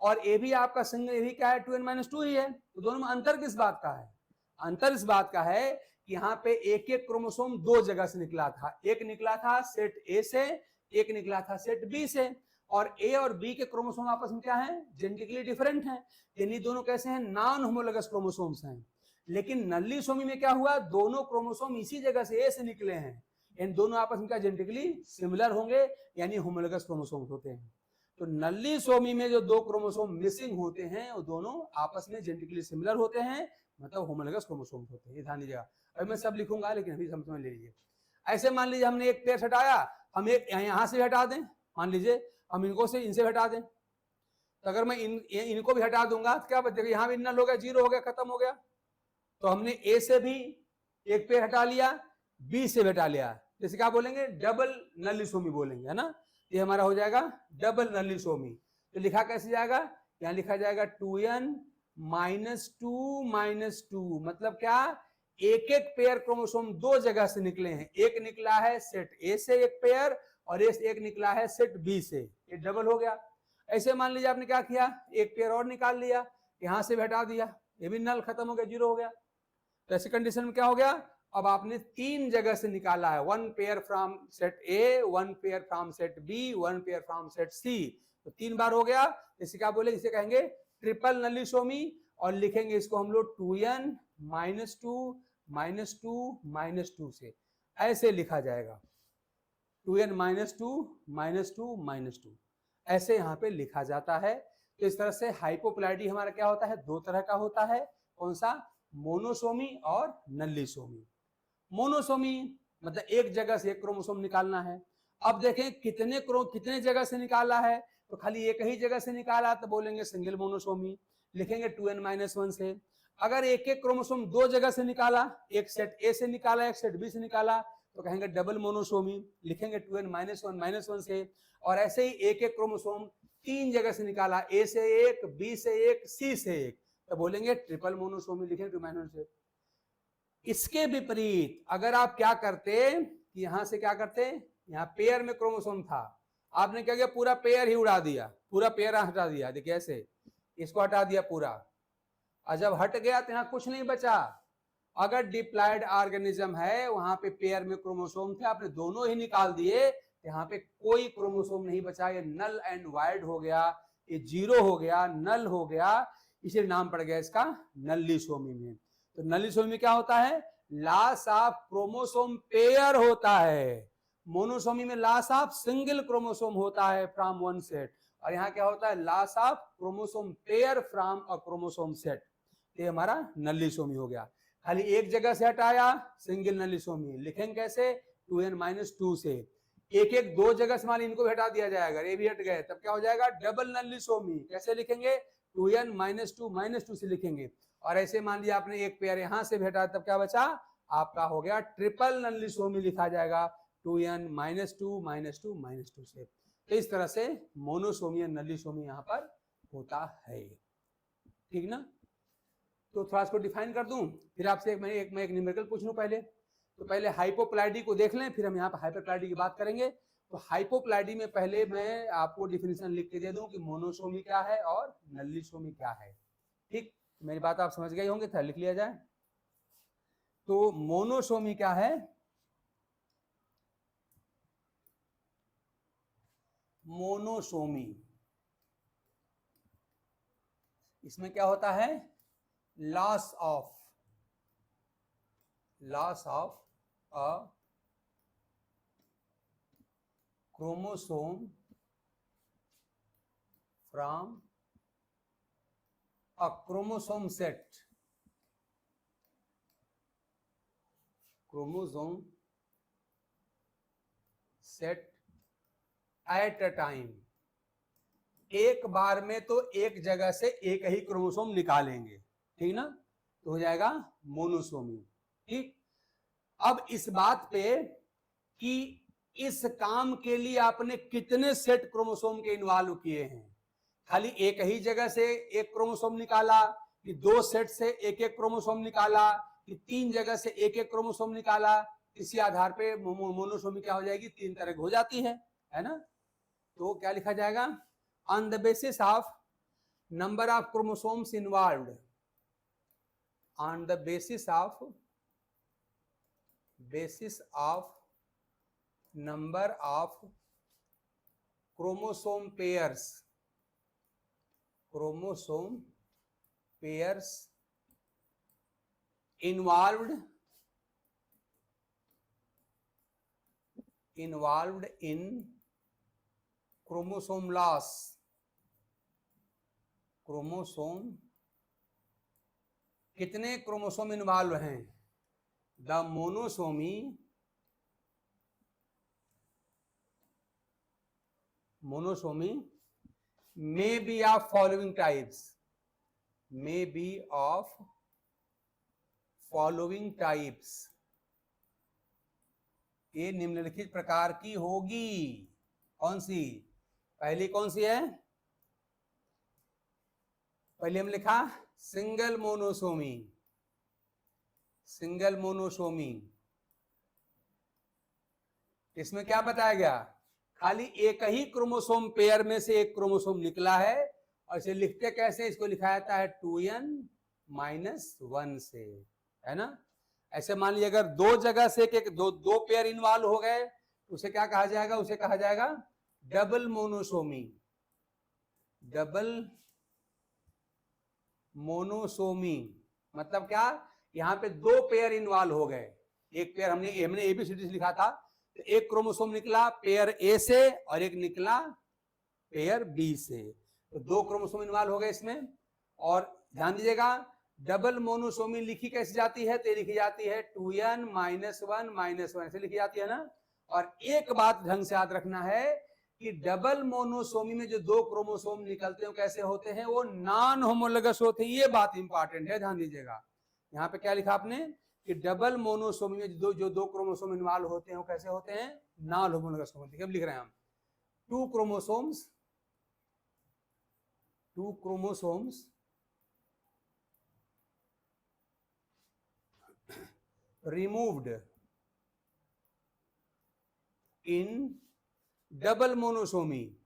और ये भी आपका सिंगल, ये भी क्या है 2n-2 ही है। तो दोनों में अंतर किस बात का है, अंतर इस बात का है कि यहाँ पे एक एक क्रोमोसोम दो जगह से निकला था। एक निकला था सेट ए से, एक निकला था सेट बी से, और ए और बी के क्रोमोसोम आपस में क्या है, जेनेटिकली डिफरेंट हैं, यानी दोनों कैसे हैं, नॉन होमोलोगस क्रोमोसोम्स हैं। लेकिन नल्ली सोमी में क्या हुआ, दोनों क्रोमोसोम इसी जगह से ए से निकले हैं, इन दोनों आपस में क्या जेनेटिकली सिमिलर होंगे, यानी होमोलोगस क्रोमोसोम होते हैं। तो नल्ली सोमी में जो दो क्रोमोसोम मिसिंग होते हैं वो दोनों आपस में जेनेटिकली सिमिलर होते हैं, मतलब होमोलोगस क्रोमोसोम होते हैं। ये ध्यान दीजिएगा। अभी मैं सब लिखूंगा लेकिन अभी समझ में ले लीजिए। ऐसे मान लीजिए हमने एक पेयर हटाया, हम एक यहां से हटा दें, मान लीजिए हम इनको से इनसे हटा दें, तो अगर मैं इनको भी हटा दूंगा तो क्या बचेगा, यहाँ भी नल हो गया, जीरो हो गया, खत्म हो गया। तो हमने ए से भी एक पेयर हटा लिया, बी से भी हटा लिया, जैसे क्या बोलेंगे, डबल नल्लीसोमी बोलेंगे, है ना। ये हमारा हो जाएगा डबल नल्लीसोमी। तो लिखा कैसे जाएगा, यहाँ लिखा जाएगा 2n-2 मतलब क्या, एक एक पेयर क्रोमोसोम दो जगह से निकले हैं। एक निकला है सेट ए से एक पेयर, और एक निकला है सेट बी से, ये डबल हो गया। ऐसे मान लीजिए आपने क्या किया, एक पेयर और निकाल लिया, यहां से भी हटा दिया, ये भी नल खत्म हो गया, जीरो हो गया। तो ऐसी कंडीशन में क्या हो गया, अब आपने तीन जगह से निकाला है, one pair from set A, one pair from set B, one pair from set C, तो तीन बार हो गया। इसे क्या बोले, इसे कहेंगे ट्रिपल नल्लीसोमी, और लिखेंगे इसको हम लोग 2n-2 से, ऐसे लिखा जाएगा 2n-2 ऐसे यहाँ पे लिखा जाता है। तो इस तरह से हाइपोप्लाइडी हमारा क्या होता है, दो तरह का होता है, कौन सा, मोनोसोमी और नल्लीसोमी। मोनोसोमी मतलब एक जगह से एक क्रोमोसोम निकालना है। अब देखें कितने जगह से निकाला है, तो खाली एक ही जगह से निकाला तो बोलेंगे सिंगल मोनोसोमी, लिखेंगे 2n-1 से। अगर एक एक क्रोमोसोम दो जगह से निकाला, एक सेट ए से निकाला, एक सेट बी से निकाला, तो कहेंगे डबल मोनोसोमी, लिखेंगे 2n-1 से। और ऐसे ही एक एक क्रोमोसोम तीन जगह से निकाला, ए से एक, बी से एक, सी से एक, तो बोलेंगे ट्रिपल मोनोसोमी, लिखेंगे 2n-1 से। इसके विपरीत अगर आप क्या करते कि यहां से क्या करते, यहाँ पेयर में क्रोमोसोम था, आपने क्या किया, पूरा पेयर ही उड़ा दिया, पूरा पेयर हटा दिया, देखिए ऐसे इसको हटा दिया पूरा, और जब हट गया तो यहाँ कुछ नहीं बचा। अगर डिप्लॉयड ऑर्गेनिज्म है, वहां पे पेयर में क्रोमोसोम थे, आपने दोनों ही निकाल दिए, यहाँ पे कोई क्रोमोसोम नहीं बचा, ये नल एंड वाइड हो गया, ये जीरो हो गया, नल हो गया, इसे नाम पड़ गया इसका नल्लीसोमी में। तो नल्लीसोमी में क्या होता है, लॉस ऑफ क्रोमोसोम पेयर होता है। मोनोसोमी में लॉस ऑफ सिंगल क्रोमोसोम होता है फ्रॉम वन सेट, और यहाँ क्या होता है, loss of chromosome pair from a chromosome set. ये हमारा नल्लीसोमी हो गया। खाली एक जगह से हटाया, सिंगल नल्लीसोमी, लिखेंगे कैसे, 2n-2 से। एक एक दो जगह से मान इनको भी हटा दिया जाएगा, ये भी हट गए, तब क्या हो जाएगा, डबल नल्लीसोमी। कैसे लिखेंगे, 2n-2 से लिखेंगे। और ऐसे मान लिया आपने एक पेयर यहां से भी हटाया, तब क्या बचा, आपका हो गया ट्रिपल नल्लीसोमी, लिखा जाएगा 2n-2 से। तो इस तरह से मोनोसोमी या नलीसोमी यहाँ पर होता है, ठीक ना। तो थोड़ा इसको डिफाइन कर दूं, फिर आपसे मैं एक न्यूमेरिकल पूछ लूं पहले। तो पहले हाइपोप्लाइडी को देख लें, फिर हम यहाँ पर हाइपरप्लाइडी की बात करेंगे। तो हाइपोप्लाइडी में पहले मैं आपको डिफिनेशन लिख के दे दूं कि मोनोसोमी क्या है और नलीसोमी क्या है, ठीक। मेरी बात आप समझ गए होंगे, था लिख लिया जाए। तो मोनोसोमी क्या है? मोनोसोमी, इसमें क्या होता है? Loss of a chromosome from a chromosome set at a time. एक बार में तो एक जगह से एक ही क्रोमोसोम निकालेंगे, ठीक ना, तो हो जाएगा मोनोसोमी, ठीक। अब इस बात पे कि इस काम के लिए आपने कितने सेट क्रोमोसोम के इन्वॉल्व किए हैं, खाली एक ही जगह से एक क्रोमोसोम निकाला, कि दो सेट से एक एक क्रोमोसोम निकाला, कि तीन जगह से एक एक क्रोमोसोम निकाला, इसी आधार पे मोनोसोमी क्या हो जाएगी? तीन तरह की हो जाती है ना। तो क्या लिखा जाएगा? On the basis of number of chromosomes involved, on the basis of number of chromosome pairs involved in chromosome loss, कितने क्रोमोसोम इन्वॉल्व हैं? The monosomy may be of following types, ये निम्नलिखित प्रकार की होगी। कौन सी? पहली कौन सी है? पहले हम लिखा सिंगल मोनोसोमी। इसमें क्या बताया गया? खाली एक ही क्रोमोसोम पेयर में से एक क्रोमोसोम निकला है, और इसे लिखते कैसे? इसको लिखा जाता है 2n-1 से, है ना। ऐसे मान लीजिए अगर दो जगह से एक दो पेयर इन्वॉल्व हो गए, तो उसे क्या कहा जाएगा? उसे कहा जाएगा डबल मोनोसोमी। मतलब क्या? यहाँ पे दो पेयर इन्वॉल्व हो गए, एक पेयर हमने एबीसीडी से लिखा था, तो एक क्रोमोसोम निकला पेयर ए से और एक निकला पेयर बी से, तो दो क्रोमोसोम इन्वॉल्व हो गए इसमें। और ध्यान दीजिएगा, डबल मोनोसोमी लिखी कैसे जाती है? तो लिखी जाती है 2n-1 ऐसे लिखी जाती है ना। और एक बात ढंग से याद रखना है कि डबल मोनोसोमी में जो दो क्रोमोसोम निकलते हैं कैसे होते हैं? वो नॉन होमोलोगस होते हैं। ये बात इंपॉर्टेंट है, ध्यान दीजिएगा। यहाँ पे क्या लिखा आपने कि डबल मोनोसोमी में जो दो क्रोमोसोम इन्वॉल्व होते हैं वो कैसे होते हैं? नॉन होमोलोगस होते हैं। अब लिख रहे हैं हम to chromosomes removed in double monosomy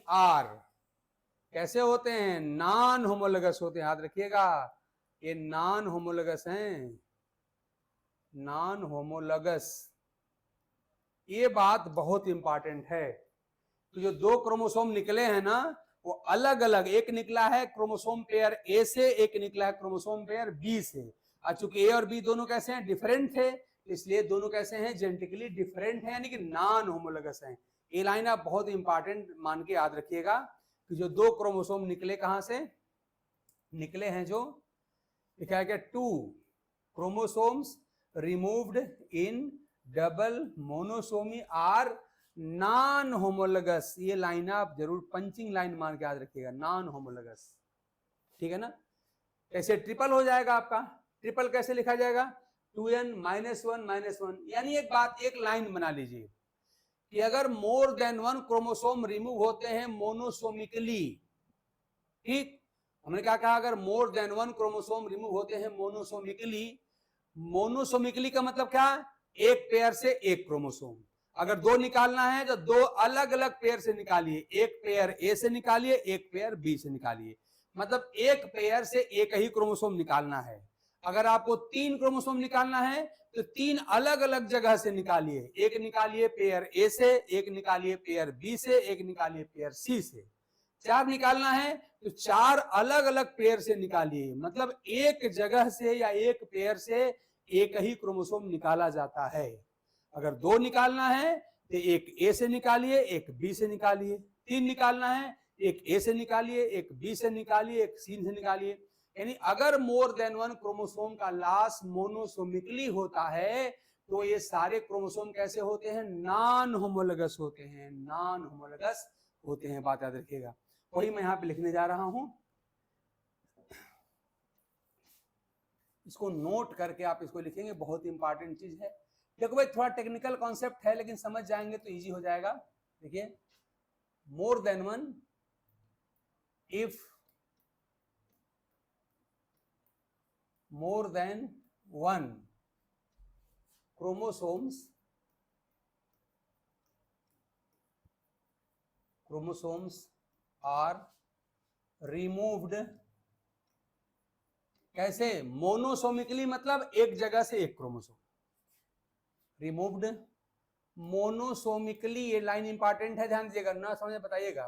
are कैसे होते हैं? नॉन होमोलोगस होते हैं। याद रखिएगा, ये नॉन होमोलोगस हैं, नॉन होमोलोगस। ये बात बहुत इंपॉर्टेंट है। तो जो दो क्रोमोसोम निकले हैं ना, वो अलग अलग, एक निकला है क्रोमोसोम पेयर ए से, एक निकला है क्रोमोसोम पेयर बी से। चूंकि ए और बी दोनों कैसे हैं? डिफरेंट थे, इसलिए दोनों कैसे हैं? जेनेटिकली डिफरेंट है, यानी कि नॉन होमोलोगस हैं। ये लाइन आप बहुत इंपॉर्टेंट मान के याद रखिएगा कि जो दो क्रोमोसोम निकले कहां से निकले हैं, जो लिखा गया two chromosomes removed in double monosomy are non homologous. ये लाइन आप जरूर पंचिंग लाइन मान के याद रखिएगा, नॉन होमोलोगस, ठीक है ना। कैसे ट्रिपल हो जाएगा आपका? ट्रिपल कैसे लिखा जाएगा? 2n -1 यानी एक बात, एक लाइन बना लीजिए कि अगर मोर देन वन क्रोमोसोम रिमूव होते हैं मोनोसोमिकली, ठीक, हमने क्या कहा, अगर मोर देन वन क्रोमोसोम रिमूव होते हैं मोनोसोमिकली। मोनोसोमिकली का मतलब क्या, एक पेयर से एक क्रोमोसोम। अगर दो निकालना है तो दो अलग अलग पेयर से निकालिए, एक पेयर ए से निकालिए, एक पेयर बी से निकालिए, मतलब एक पेयर से एक ही क्रोमोसोम निकालना है। अगर आपको 3 क्रोमोसोम निकालना है तो 3 अलग अलग जगह से निकालिए, एक निकालिए पेयर ए से, एक निकालिए पेयर बी से, एक निकालिए पेयर सी से। 4 निकालना है तो 4 अलग अलग पेयर से निकालिए, मतलब एक जगह से या एक पेयर से एक ही क्रोमोसोम निकाला जाता है। अगर 2 निकालना है तो एक ए से निकालिए, एक बी से निकालिए। 3 निकालना है, एक ए से निकालिए, एक बी से निकालिए, एक सी से निकालिए। यानी अगर मोर देन वन क्रोमोसोम का लॉस मोनोसोमिकली होता है तो ये सारे क्रोमोसोम कैसे होते हैं, नॉन होमोलोगस होते हैं, नॉन होमोलोगस होते हैं, बात याद रखिएगा। वही मैं यहां पे लिखने जा रहा हूं, इसको नोट करके आप इसको लिखेंगे, बहुत इंपॉर्टेंट चीज है। देखो भाई थोड़ा टेक्निकल कॉन्सेप्ट है लेकिन समझ जाएंगे तो इजी हो जाएगा। देखिए, more than one, if more than one chromosomes are removed, कैसे, मोनोसोमिकली मतलब एक जगह से एक क्रोमोसोम रिमूव्ड, मोनोसोमिकली, ये लाइन इंपॉर्टेंट है, ध्यान दीजिएगा, ना समझे बताइएगा।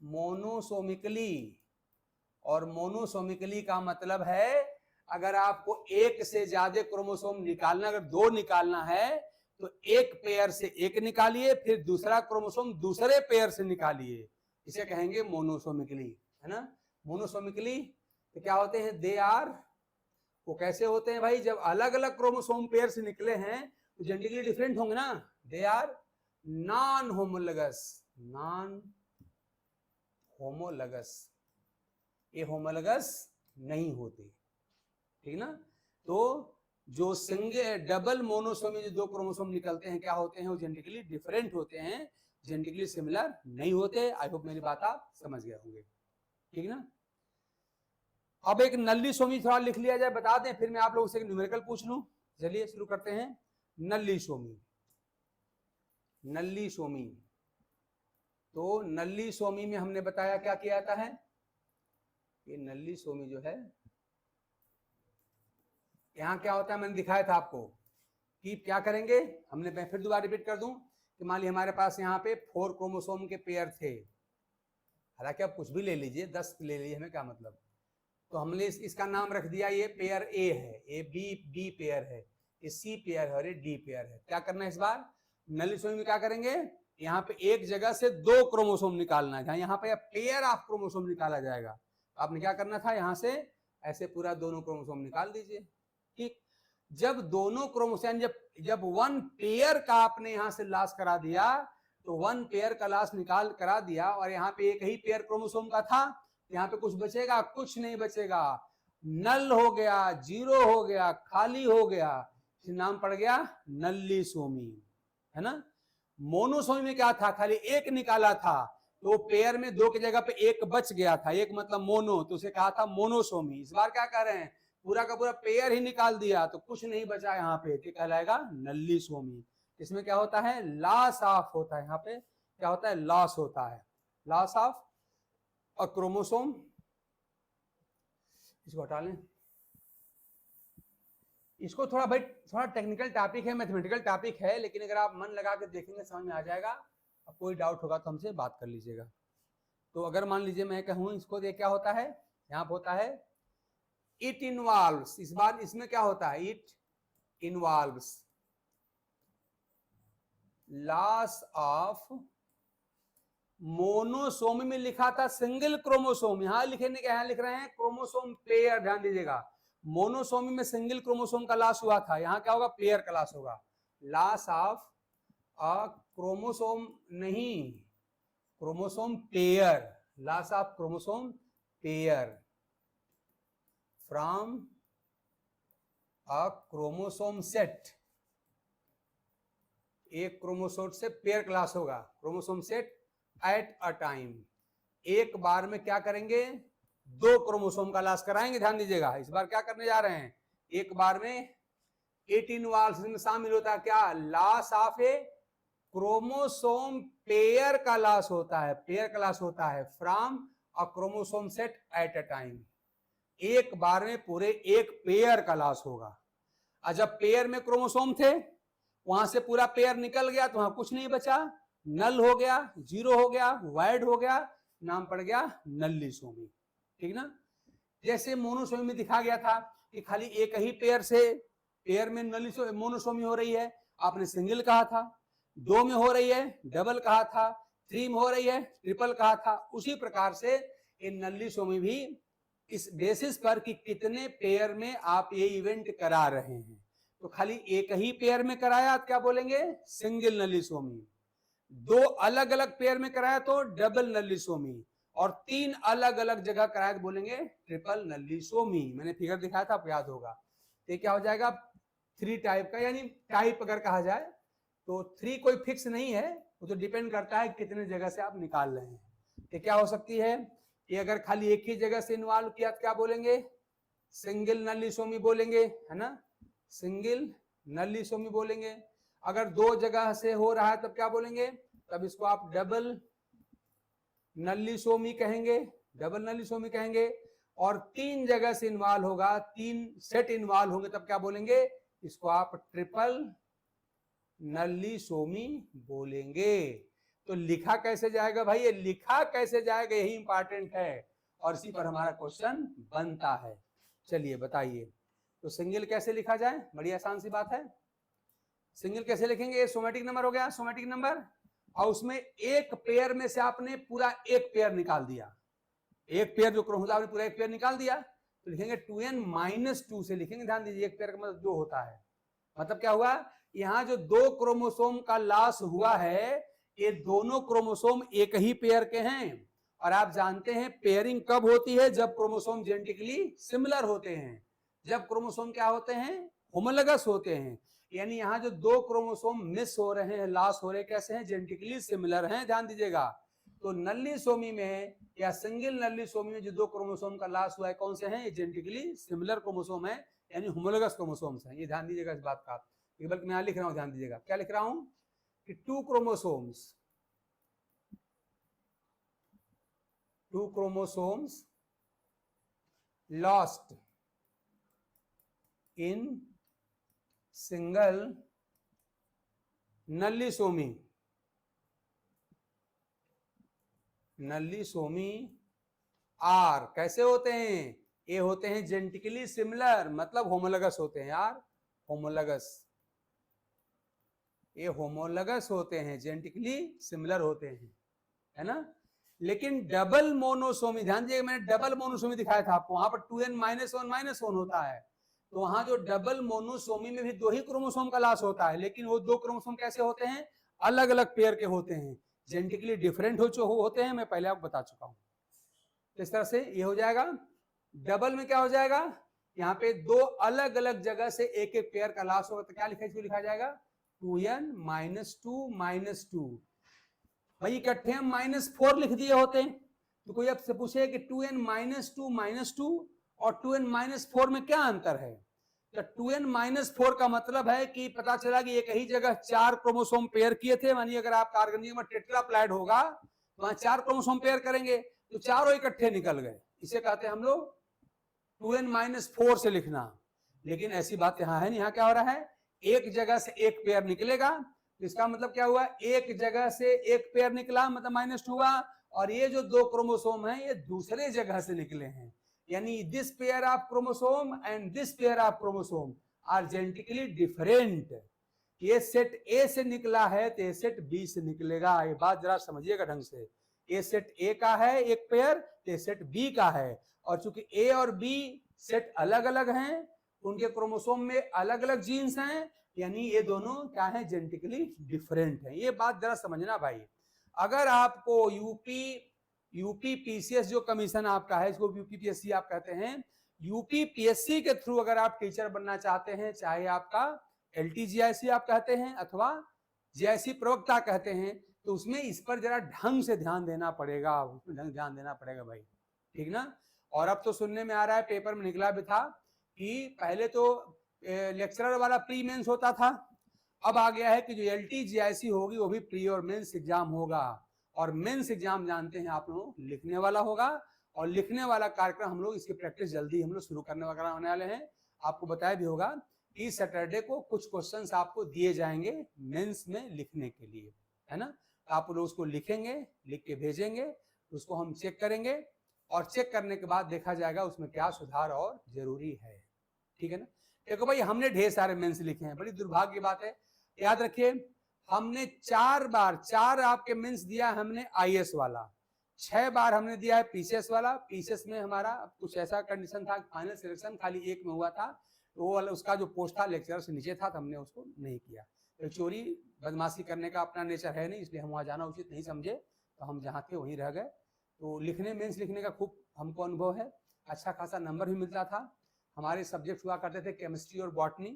मोनोसोमिकली, और मोनोसोमिकली का मतलब है अगर आपको एक से ज्यादा क्रोमोसोम निकालना, अगर 2 निकालना है तो एक पेयर से एक निकालिए, फिर दूसरा क्रोमोसोम दूसरे पेयर से निकालिए, इसे कहेंगे मोनोसोमिकली, है ना। मोनोसोमिकली तो क्या होते हैं, दे आर, वो कैसे होते हैं भाई, जब अलग अलग क्रोमोसोम पेयर से निकले हैं तो जेनेटिकली डिफरेंट होंगे ना, they are non homologous, non homologous, ये होमोलोगस नहीं होते, ठीक ना। तो जो सिंगल डबल मोनोसोमी जो 2 क्रोमोसोम निकलते हैं क्या होते हैं, वो जेनेटिकली डिफरेंट होते हैं, जेनेटिकली सिमिलर नहीं होते। आई होप मेरी बात आप समझ गए होंगे, ठीक ना। अब एक नल्ली सोमी थोड़ा लिख लिया जाए, बता दें, फिर मैं आप लोगों से एक न्यूमेरिकल पूछ लूं। चलिए शुरू करते हैं। नल्ली सोमी, नल्ली सोमी, तो नल्ली सोमी में हमने बताया क्या किया जाता है, ये नल्ली सोमी जो है, यहां क्या होता है, मैंने दिखाया था आपको कि क्या करेंगे हमने, मैं फिर दोबारा रिपीट कर दूं कि मान लीजिए हमारे पास यहाँ पे 4 क्रोमोसोम के पेयर थे, हालांकि आप कुछ भी ले लीजिए, 10 ले लीजिए, हमें क्या मतलब, तो हमने इसका नाम रख दिया, ये पेयर ए है, ए बी पेयर है, ये सी पेयर है और ये डी पेयर है। क्या करना है इस बार नल्ली सोमी में, क्या करेंगे, यहाँ पे एक जगह से 2 क्रोमोसोम निकालना है, यहाँ पे पेयर ऑफ क्रोमोसोम निकाला जाएगा। आपने क्या करना था, यहाँ से ऐसे पूरा दोनों क्रोमोसोम निकाल दीजिए, ठीक। जब दोनों क्रोमोसोम, जब 1 पेयर का आपने यहां से लॉस करा दिया, तो 1 पेयर का लॉस निकाल करा दिया, और यहाँ पे एक ही पेयर क्रोमोसोम का था, यहाँ पे कुछ बचेगा, कुछ नहीं बचेगा, नल हो गया, 0 हो गया, खाली हो गया, नाम पड़ गया नल्ली सोमी, है ना। मोनोसोमी में क्या था, खाली एक निकाला था, तो पेयर में 2 की जगह पे एक बच गया था, एक मतलब मोनो, तो उसे कहा था मोनोसोमी। इस बार क्या कर रहे हैं, पूरा का पूरा पेयर ही निकाल दिया, तो कुछ नहीं बचा यहाँ पे, तो कहलाएगा नल्ली सोमी। इसमें क्या होता है, लॉस ऑफ होता है, यहाँ पे क्या होता है, लॉस होता है, लॉस ऑफ अ क्रोमोसोम। इसको हटा लें, इसको थोड़ा भाई थोड़ा टेक्निकल टॉपिक है, मैथमेटिकल टॉपिक है, लेकिन अगर आप मन लगा के देखेंगे समझ में आ जाएगा। अब कोई डाउट होगा तो हमसे बात कर लीजिएगा। तो अगर मान लीजिए मैं कहूँ इसको, ये क्या होता है, यहाँ पे होता है इट इन्वॉल्व्स, इस बार इसमें क्या होता है, it involves loss of, monosomy में लिखा था सिंगल क्रोमोसोम, यहां लिखने के यहां लिख रहे हैं क्रोमोसोम पेयर, ध्यान दीजिएगा। मोनोसोमी में सिंगल क्रोमोसोम का लॉस हुआ था, यहां क्या होगा, पेयर का लॉस होगा, लॉस ऑफ अ क्रोमोसोम नहीं, chromosome pair, loss of chromosome pair from a chromosome set, एक क्रोमोसोम से पेयर क्लास होगा, chromosome set at a time. एक बार में क्या करेंगे, दो क्रोमोसोम का लॉस कराएंगे। ध्यान दीजिएगा, इस बार क्या करने जा रहे हैं, एक बार में 18 वाल्स में शामिल होता है क्या, loss of A chromosome pair का लॉस होता है, पेयर का लॉस होता है from a chromosome set at a time. एक बार में पूरे एक पेयर का लॉस होगा। और जब पेयर में क्रोमोसोम थे, वहां से पूरा पेयर निकल गया तो वहां कुछ नहीं बचा, नल हो गया, जीरो हो गया, वाइड हो गया, नाम पड़ गया नल्लीसोमी। ठीक ना, जैसे मोनोसोमी में दिखा गया था कि खाली एक ही पेयर से, पेयर में मोनोसोमी हो रही है, आपने सिंगल कहा था, दो में हो रही है डबल कहा था, 3 में हो रही है ट्रिपल कहा था। उसी प्रकार से इन नल्लीसोमी भी इस बेसिस पर कि कितने पेयर में आप ये इवेंट करा रहे हैं, तो खाली एक ही पेयर में कराया क्या बोलेंगे, सिंगल नल्लीसोमी। दो अलग अलग पेयर में कराया तो डबल नल्लीसोमी, और 3 अलग अलग जगह कराया तो बोलेंगे ट्रिपल नल्लीसोमी। मैंने फिगर दिखाया था, आपको याद होगा। ये क्या हो जाएगा, 3 टाइप का, यानी टाइप अगर कहा जाए तो 3 कोई फिक्स नहीं है, वो तो डिपेंड करता है कितने जगह से आप निकाल रहे हैं। ये क्या हो सकती है, ये अगर खाली एक ही जगह से इन्वॉल्व किया तो क्या बोलेंगे, सिंगल नल्लीसोमी बोलेंगे, है ना, सिंगल नल्लीसोमी बोलेंगे। अगर 2 जगह से हो रहा है तब क्या बोलेंगे, तब इसको आप डबल नल्लीसोमी कहेंगे, डबल नल्लीसोमी कहेंगे। और 3 जगह से इन्वॉल्व होगा, 3 सेट इन्वॉल्व होंगे तब क्या बोलेंगे, इसको आप ट्रिपल नल्लीसोमी बोलेंगे। तो लिखा कैसे जाएगा भाई, ये लिखा कैसे जाएगा यही इंपॉर्टेंट है, और इसी पर हमारा क्वेश्चन बनता है। चलिए बताइए, तो सिंगल कैसे लिखा जाए, बड़ी आसान सी बात है। सिंगल कैसे लिखेंगे, ये सोमेटिक नंबर हो गया, सोमेटिक नंबर, और उसमें एक पेयर में से आपने पूरा एक पेयर निकाल दिया, एक पेयर जो क्रोमोसोम आपने पूरा एक पेयर निकाल दिया, तो लिखेंगे 2n-2 से लिखेंगे। ध्यान दीजिए, एक पेयर का मतलब 2 होता है, मतलब क्या हुआ, यहां जो 2 क्रोमोसोम का लॉस हुआ है, ये दोनों क्रोमोसोम एक ही पेयर के हैं। और आप जानते हैं पेयरिंग कब होती है, जब क्रोमोसोम जेनेटिकली सिमिलर होते हैं, जब क्रोमोसोम क्या होते हैं, होमोलोगस होते हैं। यानी यहाँ जो 2 क्रोमोसोम मिस हो रहे हैं, लॉस हो रहे हैं, कैसे हैं, जेनेटिकली सिमिलर हैं। ध्यान दीजिएगा, तो नल्लीसोमी में या सिंगल नल्लीसोमी में जो 2 क्रोमोसोम का लॉस हुआ है, कौन से हैं, ये जेनेटिकली सिमिलर क्रोमोसोम है, यानी होमोलोगस क्रोमोसोम्स हैं। ये ध्यान दीजिएगा इस बात का, बल्कि मैं यहां लिख रहा हूं, ध्यान दीजिएगा क्या लिख रहा हूं, कि 2 chromosomes lost in single nullisomy, nullisomy are कैसे होते हैं, ये होते हैं जेनेटिकली सिमिलर, मतलब होमोलोगस होते हैं यार, होमोलोगस, ये होमोलोगस होते हैं, जेनेटिकली सिमिलर होते हैं, है ना। लेकिन डबल मोनोसोमी, ध्यान दीजिएगा, मैंने डबल मोनोसोमी दिखाया था आपको, वहां पर 2n-1 होता है, तो वहां जो डबल मोनोसोमी में भी 2 ही क्रोमोसोम का लॉस होता है, लेकिन वो 2 क्रोमोसोम कैसे होते हैं, अलग अलग पेयर के होते हैं, जेनेटिकली डिफरेंट होते हैं, मैं पहले आपको बता चुका हूं। इस तरह से ये हो जाएगा। डबल में क्या हो जाएगा, यहाँ पे 2 अलग अलग जगह से एक एक पेयर का लॉस होगा, तो क्या लिखा जाएगा, 2n-2 भाई इकट्ठे हम -4 लिख दिए होते हैं, तो कोई आपसे पूछे कि 2n-2 और 2n-4 में क्या अंतर है, तो 2n-4 का मतलब है कि पता चला कि एक ही जगह 4 क्रोमोसोम पेयर किए थे, मानिए अगर आपका ऑर्गेनिज्म में टेट्राप्लॉइड होगा तो वहां 4 क्रोमोसोम पेयर करेंगे, तो चारों इकट्ठे निकल गए, इसे कहते हैं हम लोग 2n-4 से लिखना। लेकिन ऐसी बात यहां है नहीं, यहां क्या हो रहा है, एक जगह से एक पेयर निकलेगा, इसका मतलब क्या हुआ, एक जगह से एक पेयर निकला मतलब -2 हुआ, और ये जो 2 क्रोमोसोम हैं ये दूसरे जगह से निकले हैं, यानी this pair of chromosome and this pair of chromosome are genetically different. ये सेट ए से निकला है तो ये सेट बी से निकलेगा, ये बात जरा समझिएगा ढंग से, ये सेट ए का है एक पेयर, तो सेट बी का है, और चूंकि ए और बी सेट अलग अलग हैं, उनके क्रोमोसोम में अलग अलग जीन्स हैं, यानी ये दोनों क्या है, जेनेटिकली डिफरेंट है। ये बात जरा समझना भाई। अगर आपको यूपी पीसीएस जो कमीशन आपका है, इसको यूपी पीएससी आप कहते हैं, यूपीपीएससी के थ्रू अगर आप टीचर बनना चाहते हैं, चाहे आपका LTGIC आप कहते हैं अथवा GIC प्रवक्ता कहते हैं, तो उसमें इस पर जरा ढंग से ध्यान देना पड़ेगा, उसमें ध्यान देना पड़ेगा भाई, ठीक ना। और अब तो सुनने में आ रहा है, पेपर में निकला भी था कि पहले तो लेक्चरर वाला प्री मेंस होता था, अब आ गया है कि जो LTGIC होगी वो भी प्री और मेंस एग्जाम होगा। और मेंस एग्जाम जानते हैं आप लोग लिखने वाला होगा, और लिखने वाला कार्यक्रम हम लोग इसकी प्रैक्टिस जल्दी हम लोग शुरू करने वाले हैं। आपको बताया भी होगा कि सैटरडे को कुछ क्वेश्चंस आपको दिए जाएंगे मेंस में लिखने के लिए, है ना। आप लोग उसको लिखेंगे, लिख के भेजेंगे, उसको हम चेक करेंगे, और चेक करने के बाद देखा जाएगा उसमें क्या सुधार और जरूरी है, ठीक है ना। देखो भाई, हमने ढेर सारे मेंस लिखे हैं, बड़ी दुर्भाग्य की बात है। याद रखिए, हमने 4 बार 4 आपके मेंस दिया हमने IAS वाला, 6 बार हमने दिया है PCS वाला। PCS में हमारा कुछ ऐसा कंडीशन था, फाइनल सिलेक्शन खाली एक में हुआ था, तो वो वाला उसका जो पोस्ट था लेक्चरर से नीचे था, तो हमने उसको नहीं किया। तो चोरी बदमाशी करने का अपना नेचर है नहीं, इसलिए हम वहाँ जाना उचित नहीं समझे, तो हम जहाँ थे वहीं रह गए। तो लिखने मेंस लिखने का खूब हमको अनुभव है, अच्छा खासा नंबर भी मिलता था। हमारे सब्जेक्ट हुआ करते थे केमिस्ट्री और बॉटनी,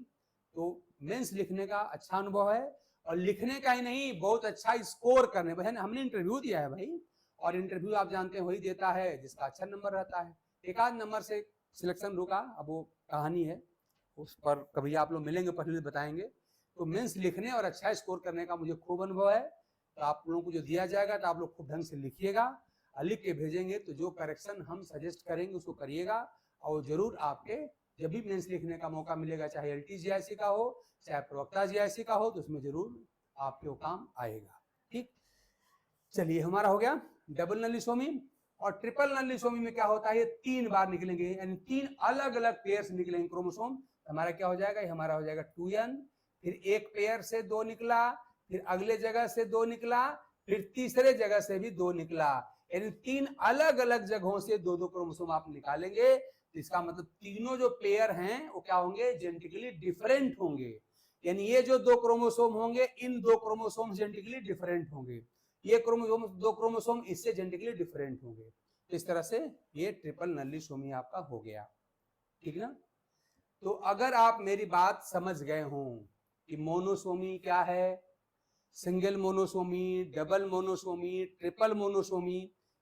तो मेंस लिखने का अच्छा अनुभव है। और लिखने का ही नहीं, बहुत अच्छा स्कोर करने पर, हमने इंटरव्यू दिया है भाई, और इंटरव्यू आप जानते हैं वही देता है जिसका अच्छा नंबर रहता है। एक आध नंबर से सिलेक्शन रुका, अब वो कहानी है, उस पर कभी आप लोग मिलेंगे, पहले बताएंगे। तो मेंस लिखने और अच्छा स्कोर करने का मुझे खूब अनुभव है। तो आप लोगों को जो दिया जाएगा तो आप लोग खूब ढंग से लिखिएगा, लिख के भेजेंगे, तो जो करेक्शन हम सजेस्ट करेंगे उसको करिएगा, और जरूर आपके जब भी मेंस लिखने का मौका मिलेगा, चाहे LTGIC का हो चाहे प्रवक्ता GIC का हो, तो उसमें जरूर आपके काम आएगा, ठीक। चलिए, हमारा हो गया डबल नलिसोमी। और ट्रिपल नलिसोमी में क्या होता है, ये 3 बार निकलेंगे, यानी 3 अलग अलग पेयर्स निकलेंगे क्रोमोसोम। हमारा क्या हो जाएगा, ये हमारा हो जाएगा 2n, फिर एक पेयर से 2 निकला, फिर अगले जगह से 2 निकला, फिर तीसरे जगह से भी 2 निकला, यानी 3 अलग अलग जगहों से 2-2 क्रोमोसोम आप निकालेंगे। तो इसका मतलब तीनों जो पेयर हैं वो क्या होंगे, जेनेटिकली डिफरेंट होंगे। यानी ये जो 2 क्रोमोसोम होंगे, इन 2 क्रोमोसोम जेनेटिकली डिफरेंट होंगे, ये क्रोमोसोम 2 क्रोमोसोम इससे जेनेटिकली डिफरेंट होंगे। तो इस तरह से ये ट्रिपल नलिसोमी आपका हो गया, ठीक ना। तो अगर आप मेरी बात समझ गए हों कि मोनोसोमी क्या है, single monosomy, double monosomy, triple monosomy,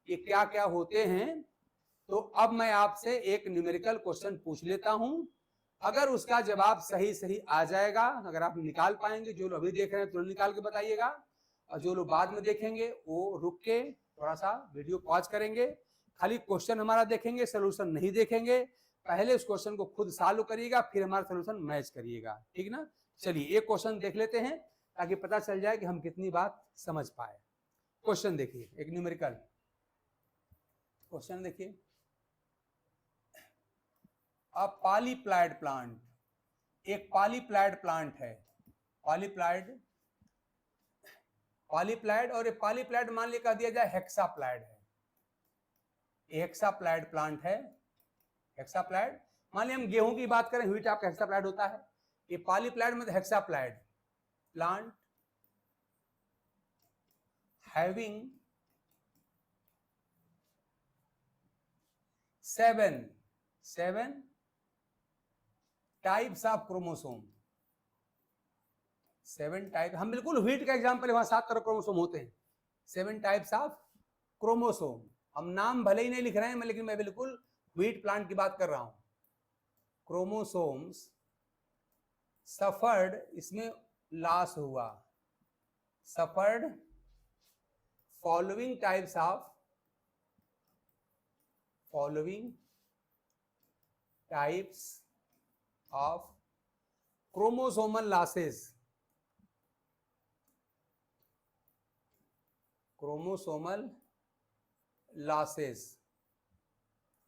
ये क्या क्या होते हैं, तो अब मैं आपसे एक न्यूमेरिकल क्वेश्चन पूछ लेता हूं। अगर उसका जवाब सही सही आ जाएगा, अगर आप निकाल पाएंगे, जो लोग अभी देख रहे हैं तो निकाल के बताइएगा, और जो लोग बाद में देखेंगे वो रुक के थोड़ा सा वीडियो पॉज करेंगे, खाली क्वेश्चन हमारा देखेंगे, सोल्यूशन नहीं देखेंगे। पहले उस क्वेश्चन को खुद सॉल्व करिएगा, फिर हमारा सोल्यूशन मैच करिएगा, ठीक ना। चलिए, एक क्वेश्चन देख लेते हैं ताकि पता चल जाए कि हम कितनी बात समझ पाए। क्वेश्चन देखिए, एक न्यूमेरिकल क्वेश्चन देखिए। अ पॉलीप्लाइड प्लांट, एक पॉलीप्लाइड प्लांट है, पॉलीप्लाइड और एक पॉलीप्लाइड मान लिया, कह दिया जाए हेक्साप्लाइड है, हेक्साप्लाइड प्लांट है। हेक्साप्लाइड, मान लिया हम गेहूं की बात करें, व्हीट आपका हेक्साप्लाइड होता है, ये पॉलीप्लाइड में hexaploid plant having 7 types of chromosome, 7 type, हम बिल्कुल व्हीट का एग्जांपल, वहां 7 तरह क्रोमोसोम होते हैं, 7 टाइप्स ऑफ क्रोमोसोम। हम नाम भले ही नहीं लिख रहे हैं, लेकिन मैं बिल्कुल व्हीट प्लांट की बात कर रहा हूं। क्रोमोसोम्स सफर्ड, इसमें लॉस हुआ, suffered following types of chromosomal losses, chromosomal losses.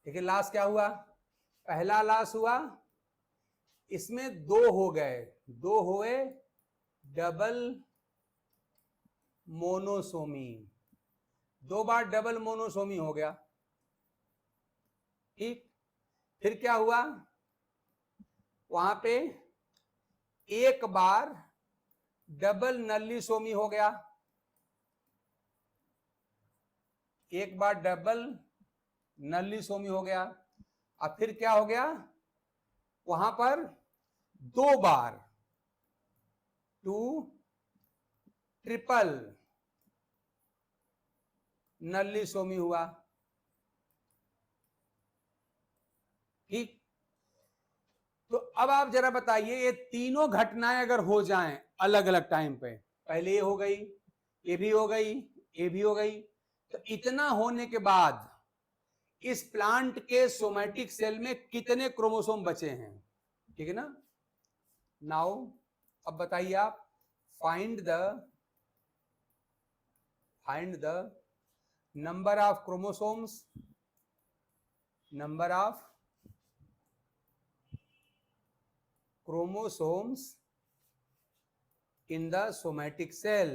देखिए लॉस क्या हुआ, पहला लॉस हुआ, इसमें 2 हो गए, 2 हुए डबल मोनोसोमी, 2 बार डबल मोनोसोमी हो गया, ठीक। फिर क्या हुआ, वहां पे 1 बार डबल नलिसोमी हो गया, 1 बार डबल नलिसोमी हो गया। अब फिर क्या हो गया, वहां पर 2 बार 2 ट्रिपल नल्ली सोमी हुआ। ठीक, तो अब आप जरा बताइए, ये तीनों घटनाएं अगर हो जाएं अलग अलग टाइम पे, पहले ये हो गई, ये भी हो गई, ये भी हो गई, तो इतना होने के बाद इस प्लांट के सोमैटिक सेल में कितने क्रोमोसोम बचे हैं? ठीक है ना। नाउ अब बताइए आप, find the number of chromosomes, number of chromosomes in the somatic cell,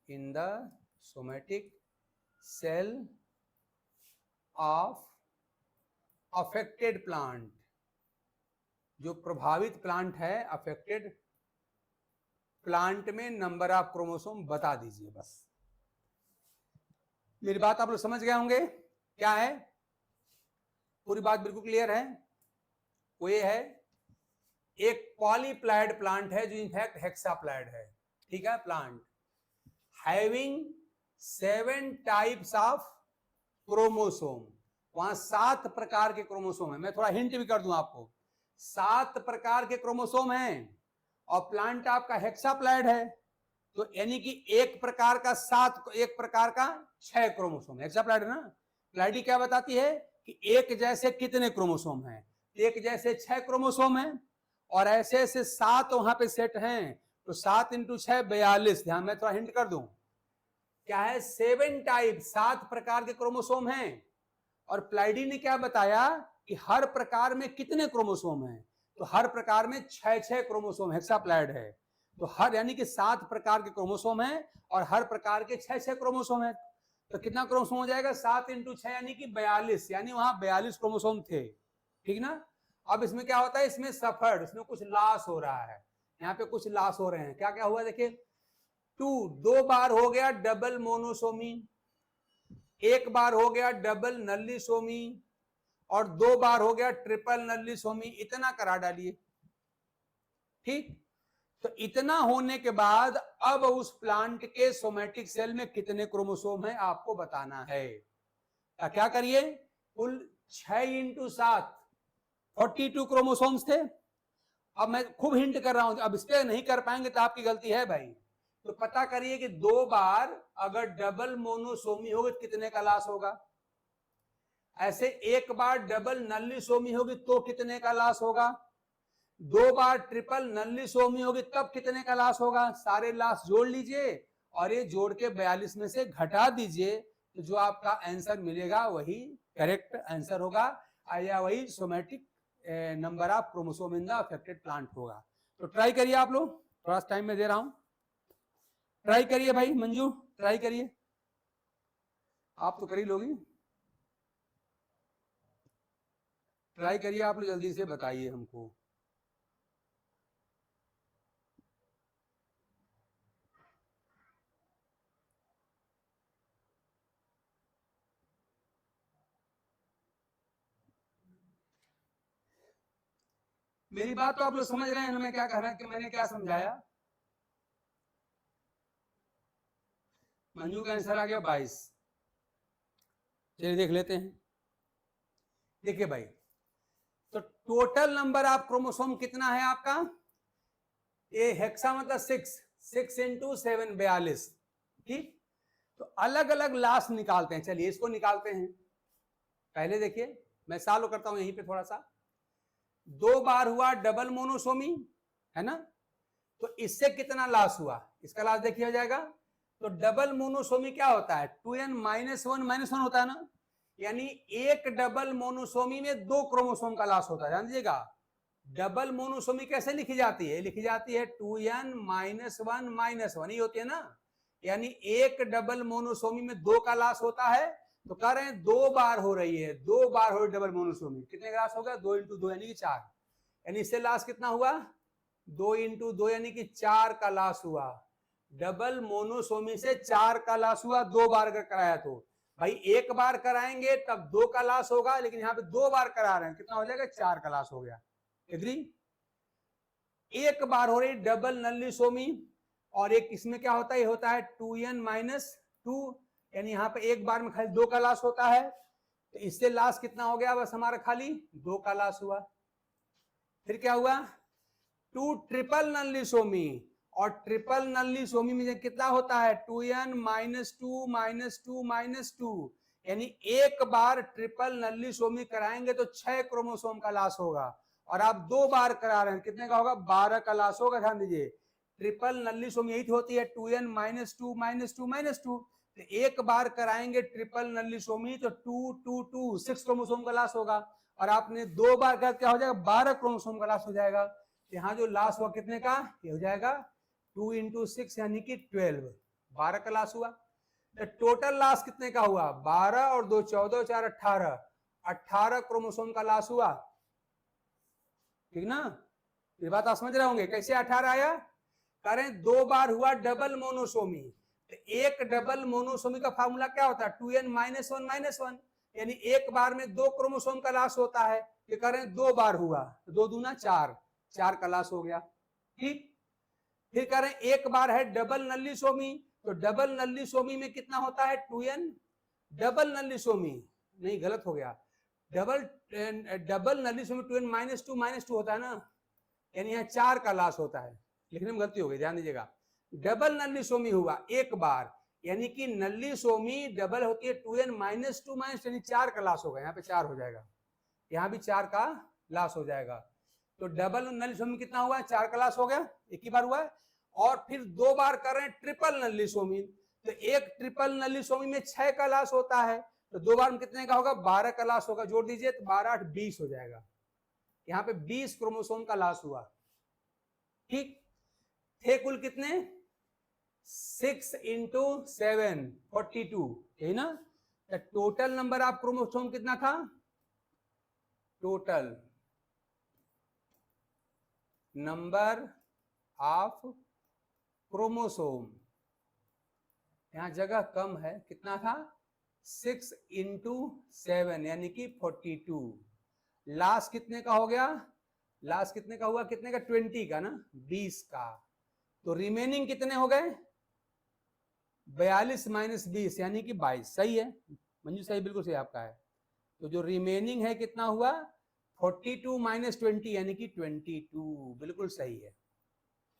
in the somatic cell of affected plant, जो प्रभावित प्लांट है, अफेक्टेड प्लांट में नंबर ऑफ क्रोमोसोम बता दीजिए बस। मेरी बात आप लोग समझ गए होंगे, क्या है, पूरी बात बिल्कुल क्लियर है। वो ये है, एक पॉलीप्लाइड प्लांट है जो इनफैक्ट हेक्साप्लाइड है, ठीक है, plant having 7 types of chromosome, वहां 7 प्रकार के क्रोमोसोम है। मैं थोड़ा हिंट भी कर दूं आपको, 7 प्रकार के क्रोमोसोम हैं और प्लांट आपका हेक्साप्लाइड है, तो यानी कि एक प्रकार का 6 क्रोमोसोम। हेक्साप्लाइड है ना, प्लाइडी क्या बताती है कि एक जैसे कितने क्रोमोसोम हैं, एक जैसे 6 क्रोमोसोम हैं, और ऐसे ऐसे 7 वहां पे सेट हैं, तो 7 × 6 42। ध्यान में थोड़ा हिंट कर दूं, क्या है, 7 टाइप, 7 प्रकार के क्रोमोसोम हैं, और प्लाइडी ने क्या बताया कि हर प्रकार में कितने क्रोमोसोम हैं, तो हर प्रकार में 6 क्रोमोसोम, हेक्साप्लाइड है, तो हर यानी कि 7 प्रकार के क्रोमोसोम हैं और हर प्रकार के 6 क्रोमोसोम हैं, तो कितना क्रोमोसोम हो जाएगा, 7 × 6 यानी कि 42, यानी वहां 42 क्रोमोसोम थे, ठीक ना। अब इसमें क्या होता है, इसमें सफर्ड, इसमें कुछ लॉस हो रहा है, यहाँ पे कुछ लॉस हो रहे हैं। क्या क्या हुआ देखिए, 2 बार हो गया डबल मोनोसोमी, 1 बार हो गया डबल नल्लीसोमी, और 2 बार हो गया ट्रिपल नल्लीसोमी, इतना करा डालिए। ठीक, तो इतना होने के बाद अब उस प्लांट के सोमैटिक सेल में कितने क्रोमोसोम है आपको बताना है। क्या करिए, कुल 6 × 7 42 क्रोमोसोम्स थे। अब मैं खूब हिंट कर रहा हूं, अब इस पे नहीं कर पाएंगे तो आपकी गलती है भाई। तो पता करिए कि 2 बार अगर डबल मोनोसोमी होगी तो कितने का लॉस होगा, ऐसे 1 बार डबल नल्लीसोमी होगी तो कितने का लॉस होगा, 2 बार ट्रिपल नल्लीसोमी होगी तब कितने का लॉस होगा। सारे लॉस जोड़ लीजिए और ये जोड़ के 42 में से घटा दीजिए, तो जो आपका आंसर मिलेगा वही करेक्ट आंसर होगा, या वही somatic number of chromosome in the affected plant होगा। तो ट्राई करिए आप लोग, थोड़ा टाइम में दे रहा हूं, ट्राई करिए भाई, मंजू ट्राई करिए, आप तो कर ही लोगी, ट्राई करिए आप लोग, जल्दी से बताइए हमको। मेरी बात तो आप लोग समझ रहे हैं ना, मैं क्या कह रहा हूं कि मैंने क्या समझाया। मंजू का आंसर आ गया 22। चलिए देख लेते हैं। देखिए भाई, तो टोटल नंबर ऑफ क्रोमोसोम कितना है आपका, ये हेक्सा मतलब 6 × 7 42। ठीक, तो अलग अलग लाश निकालते हैं, चलिए इसको निकालते हैं। पहले देखिए, मैं सॉल्व करता हूं यहीं पे थोड़ा सा। 2 बार हुआ डबल मोनोसोमी, है ना, तो इससे कितना लॉस हुआ, इसका लॉस देखिए हो जाएगा। तो डबल मोनोसोमी क्या होता है, 2n -1 होता है ना, यानी एक डबल मोनोसोमी में 2 क्रोमोसोम का लॉस होता है, जान लीजिएगा। डबल मोनोसोमी कैसे लिखी जाती है, लिखी जाती है 2n -1 -1 ही होती है ना, यानी एक डबल मोनोसोमी में 2 का लॉस होता है। तो कह रहे हैं 2 बार हो रही है, 2 बार हो रही डबल मोनोसोमी, कितने का लॉस होगा, 2 × 2 यानी कि 4, यानी इससे लॉस कितना हुआ, 2 × 2 यानी कि 4 का लॉस हुआ। डबल मोनोसोमी से 4 का लॉस हुआ, 2 बार अगर कराया तो भाई एक बार कराएंगे तब 2 का लॉस होगा, लेकिन यहाँ पे 2 बार करा रहे हैं, कितना हो जाएगा, 4 का लॉस हो गया। एग्री? एक बार हो रही डबल नल्ली सोमी, और एक इसमें क्या होता है, ये होता है 2n माइनस 2, यानी यहाँ पे एक बार में खाली 2 का लॉस होता है, तो इससे लॉस कितना हो गया, बस हमारा खाली 2 का लॉस हुआ। फिर क्या हुआ, 2 ट्रिपल नल्ली सोमी, और ट्रिपल नल्ली सोमी में कितना होता है, 2n माइनस 2 माइनस 2 माइनस 2, यानी एक बार ट्रिपल नल्ली सोमी कराएंगे तो 6 क्रोमोसोम का लॉस होगा, और आप 2 बार करा रहे हैं, कितने का होगा, 12 का लॉस होगा। ध्यान दीजिए, ट्रिपल नल्ली सोमी यही होती है 2n माइनस 2 माइनस 2 माइनस 2, तो एक बार कराएंगे ट्रिपल नल्ली सोमी तो 2 2 2 6 क्रोमोसोम का लॉस होगा, और आपने 2 बार कर क्या हो जाएगा, 12 क्रोमोसोम का लॉस हो जाएगा। यहाँ जो लॉस हुआ कितने का, ये हो जाएगा 2 into 6 यानी कि 12, 12 का लॉस हुआ। तो टोटल लॉस कितने का हुआ, 12 और 2 14 4 18, 18 क्रोमोसोम का लॉस हुआ। ठीक ना, ये बात आप समझ रहे होंगे, कैसे 18 आया, करें 2 बार हुआ डबल मोनोसोमी, तो एक डबल मोनोसोमी का फार्मूला क्या होता है, 2n माइनस 1 माइनस 1, यानी एक बार में 2 क्रोमोसोम का लॉस होता है, ये करें 2 बार हुआ, 2 दूना 4, 4 का लॉस हो गया। ठीक, फिर करें एक बार है डबल नल्ली सोमी, तो डबल नल्ली सोमी में कितना होता है, 2n, डबल नल्ली सोमी नहीं, गलत हो गया, डबल नल्ली सोमी 2n माइनस 2 होता है ना, यानी यहाँ 4 का लॉस होता है, लिखने में गलती हो गई, ध्यान दीजिएगा। डबल नल्ली सोमी हुआ एक बार, यानी कि नल्ली सोमी डबल होती है 2n माइनस 2 यानी 4 का लॉस होगा, यहाँ पे 4 हो जाएगा, यहाँ भी 4 का लॉस हो जाएगा। तो डबल नल्ली सोमी कितना हुआ, 4 का लॉस हो गया, एक ही बार हुआ है। और फिर 2 बार कर रहे हैं ट्रिपल नल्ली सोमी, तो एक ट्रिपल नल्ली सोमी में 6 का लॉस होता है, तो 2 बार में कितने का होगा, 12 का लॉस होगा, जोड़ दीजिए तो 12 8 20 हो जाएगा, यहाँ पे 20 क्रोमोसोम का लॉस हुआ। ठीक, थे कुल कितने, 6 into 7 42, यही ना। तो टोटल नंबर ऑफ क्रोमोसोम कितना था, टोटल नंबर ऑफ क्रोमोसोम, यहां जगह कम है, कितना था, 6 into 7 यानी कि 42। लास्ट कितने का हो गया, लास्ट कितने का हुआ, कितने का, 20 का ना, 20 का। तो रिमेनिंग कितने हो गए, 42 माइनस 20 यानी कि 22। सही है मंजू, सही, बिल्कुल सही आपका है। तो जो रिमेनिंग है कितना हुआ, 42 माइनस 20 यानी कि 22, बिल्कुल सही है,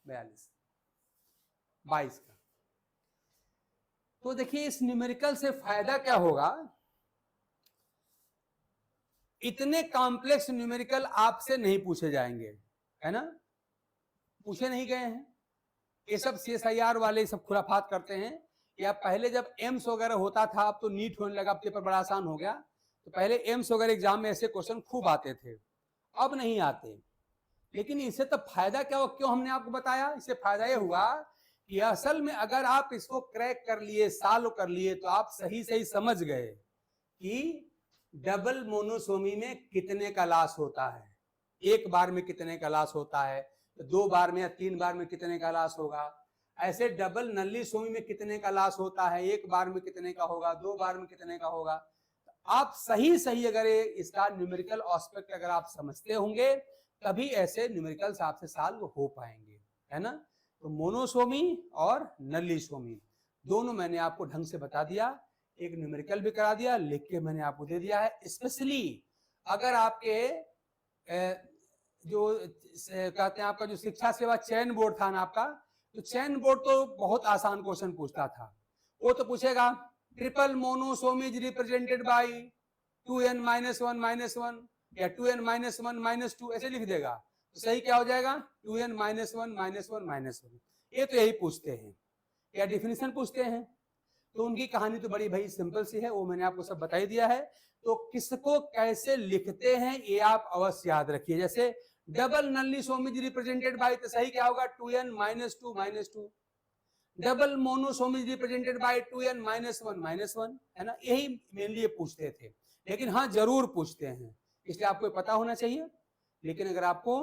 42 22 का। तो देखिए इस न्यूमेरिकल से फायदा क्या होगा, इतने कॉम्प्लेक्स न्यूमेरिकल आपसे नहीं पूछे जाएंगे, है ना, पूछे नहीं गए हैं। ये सब CSIR वाले सब खुराफात करते हैं, या पहले जब एम्स वगैरह होता था, अब तो नीट होने लगा, पेपर बड़ा आसान हो गया, तो पहले एम्स वगैरह एग्जाम में ऐसे क्वेश्चन खूब आते थे, अब नहीं आते। लेकिन इससे तो फायदा क्या हो, क्यों हमने आपको बताया, इससे फायदा ये हुआ कि असल में अगर आप इसको क्रैक कर लिए, सॉल्व कर लिए, तो आप सही सही समझ गए कि डबल मोनोसोमी में कितने का लॉस होता है, एक बार में कितने का लॉस होता है, तो 2 बार में या 3 बार में कितने का लॉस होगा, ऐसे डबल नल्ली सोमी में कितने का लॉस होता है, एक बार में कितने का होगा, 2 बार में कितने का होगा। आप सही सही अगर इसका न्यूमेरिकल एस्पेक्ट अगर आप समझते होंगे, तभी ऐसे न्यूमेरिकल्स आपसे सॉल्व हो पाएंगे, है ना। तो मोनोसोमी और नल्ली सोमी दोनों मैंने आपको ढंग से बता दिया, एक न्यूमेरिकल भी करा दिया, लिख के मैंने आपको दे दिया है। स्पेशली अगर आपके जो कहते हैं आपका जो शिक्षा सेवा चयन बोर्ड था ना आपका, तो चयन बोर्ड तो बहुत आसान क्वेश्चन पूछता था, वो तो पूछेगा triple monosomy is represented by 2n minus 1 minus 1 या 2n माइनस 1 माइनस 2, ऐसे लिख देगा, तो सही क्या हो जाएगा, 2n माइनस 1 माइनस 1 माइनस 1। ये तो यही पूछते हैं, या डिफिनेशन पूछते हैं। तो उनकी कहानी तो बड़ी भाई सिंपल सी है, वो मैंने आपको सब बता ही दिया है। तो किसको कैसे लिखते हैं ये आप अवश्य याद रखिए। जैसे double nullisomy is represented by, तो सही क्या होगा, 2n minus 2 minus 2। Double monosomy is represented by 2n minus 1 minus 1, है ना, यही मेनली पूछते थे। लेकिन हाँ जरूर पूछते हैं, इसलिए आपको पता होना चाहिए। लेकिन अगर आपको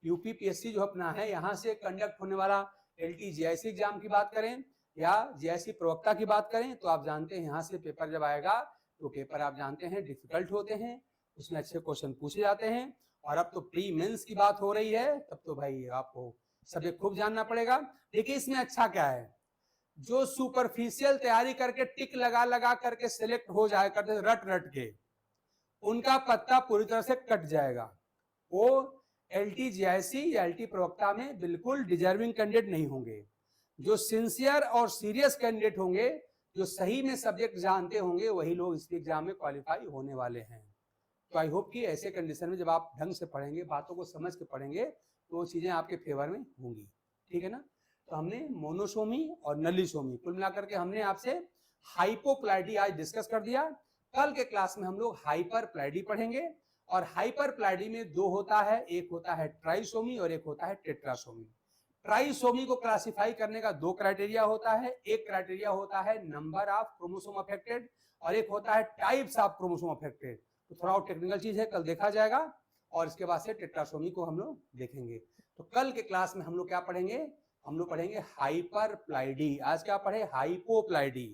यूपी PSC जो अपना है यहाँ से कंडक्ट होने वाला LT GIC एग्जाम की बात करें, या जैसी प्रवक्ता की बात करें तो आप जानते हैं यहाँ से पेपर जब आएगा तो पेपर आप जानते हैं डिफिकल्ट होते हैं, उसमें अच्छे क्वेश्चन पूछे जाते हैं। और अब तो प्री मेंस की बात हो रही है, तब तो भाई आपको सब्जेक्ट खूब जानना पड़ेगा। देखिए इसमें अच्छा क्या है, जो सुपरफिशियल तैयारी करके टिक लगा लगा करके सिलेक्ट हो जाए करते रट रट के, उनका पत्ता पूरी तरह से कट जाएगा। वो एलटी जीआईसी या एलटी प्रवक्ता में बिल्कुल डिजर्विंग कैंडिडेट नहीं होंगे। जो सिंसियर और सीरियस कैंडिडेट होंगे, जो सही में सब्जेक्ट जानते होंगे, वही लोग इस एग्जाम में क्वालिफाई होने वाले हैं। तो आई होप कि ऐसे कंडीशन में जब आप ढंग से पढ़ेंगे, बातों को समझ के पढ़ेंगे, तो वो चीजें आपके फेवर में होंगी। ठीक है ना। तो हमने मोनोसोमी और नलीसोमी कुल मिलाकर के हमने आपसे हाइपोप्लाइडी आज डिस्कस कर दिया। कल के क्लास में हम लोग हाइपरप्लाइडी पढ़ेंगे। और हाइपरप्लाइडी में दो होता है, एक होता है ट्राइसोमी और एक होता है टेट्रासोमी। ट्राइसोमी को क्लासिफाई करने का दो क्राइटेरिया होता है। एक क्राइटेरिया होता है नंबर ऑफ क्रोमोसोम अफेक्टेड और एक होता है टाइप्स ऑफ क्रोमोसोम अफेक्टेड। तो थोड़ा और टेक्निकल चीज है, कल देखा जाएगा। और इसके बाद से टेट्रासोमी को हम लोग देखेंगे। तो कल के क्लास में हम लोग क्या पढ़ेंगे, हम लोग पढ़ेंगे हाइपरप्लाइडी। आज क्या पढ़े, हाइपोप्लाइडी,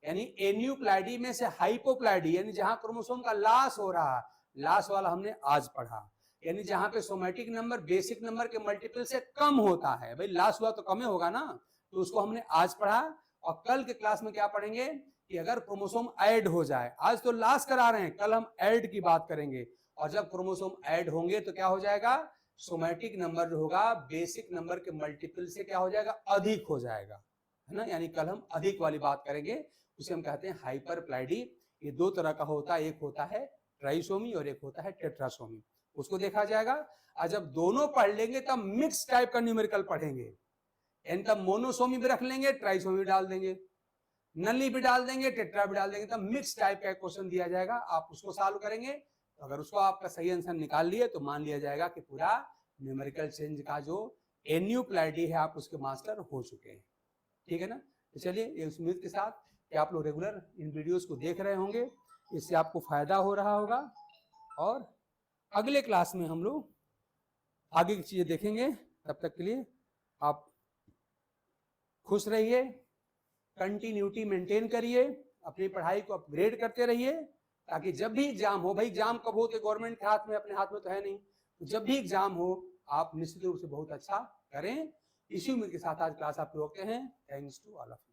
यानी एन्यूप्लाइडी में से हाइपोप्लाइडी, यानी जहां क्रोमोसोम का लॉस हो रहा, लॉस वाला हमने आज पढ़ा। यानी जहां पे सोमैटिक नंबर बेसिक नंबर के मल्टीपल से कम होता है, भाई लॉस हुआ तो कम होगा ना, तो उसको हमने आज पढ़ा। और कल के क्लास में क्या पढ़ेंगे कि अगर क्रोमोसोम ऐड हो जाए, आज तो लॉस करा रहे हैं, कल हम ऐड की बात करेंगे। और जब क्रोमोसोम ऐड होंगे तो क्या हो जाएगा, सोमैटिक नंबर जो होगा बेसिक नंबर के मल्टीपल से क्या हो जाएगा, अधिक हो जाएगा, है ना। यानी कल हम अधिक वाली बात करेंगे, उसे हम कहते हैं हाइपरप्लाइडी। ये दो तरह का होता है, एक होता है ट्राइसोमी और एक होता है टेट्रासोमी, उसको देखा जाएगा। और जब दोनों पढ़ लेंगे तब मिक्स टाइप का न्यूमेरिकल पढ़ेंगे। एंड तब मोनोसोमी भी रख लेंगे, ट्राइसोमी डाल देंगे, नली भी डाल देंगे, टेट्रा भी डाल देंगे, तब मिक्स टाइप का क्वेश्चन दिया जाएगा, आप उसको सॉल्व करेंगे। तो अगर उसको आपका सही आंसर निकाल लिए तो मान लिया जाएगा कि पूरा न्यूमेरिकल चेंज का जो एन्यूप्लाइडी है आप उसके मास्टर हो चुके हैं। ठीक है ना। तो चलिए, ये उम्मीद के साथ कि आप लोग रेगुलर इन वीडियोस को देख रहे होंगे, इससे आपको फायदा हो रहा होगा। और अगले क्लास में हम लोग आगे की चीजें देखेंगे। तब तक के लिए आप खुश रहिए, कंटिन्यूटी मेंटेन करिए, अपनी पढ़ाई को अपग्रेड करते रहिए, ताकि जब भी एग्जाम हो, भाई एग्जाम कब हो तो गवर्नमेंट के हाथ में, अपने हाथ में तो है नहीं, तो जब भी एग्जाम हो आप निश्चित रूप से बहुत अच्छा करें। इसी उम्मीद के साथ आज क्लास आप रोकते हैं। Thanks to all of you.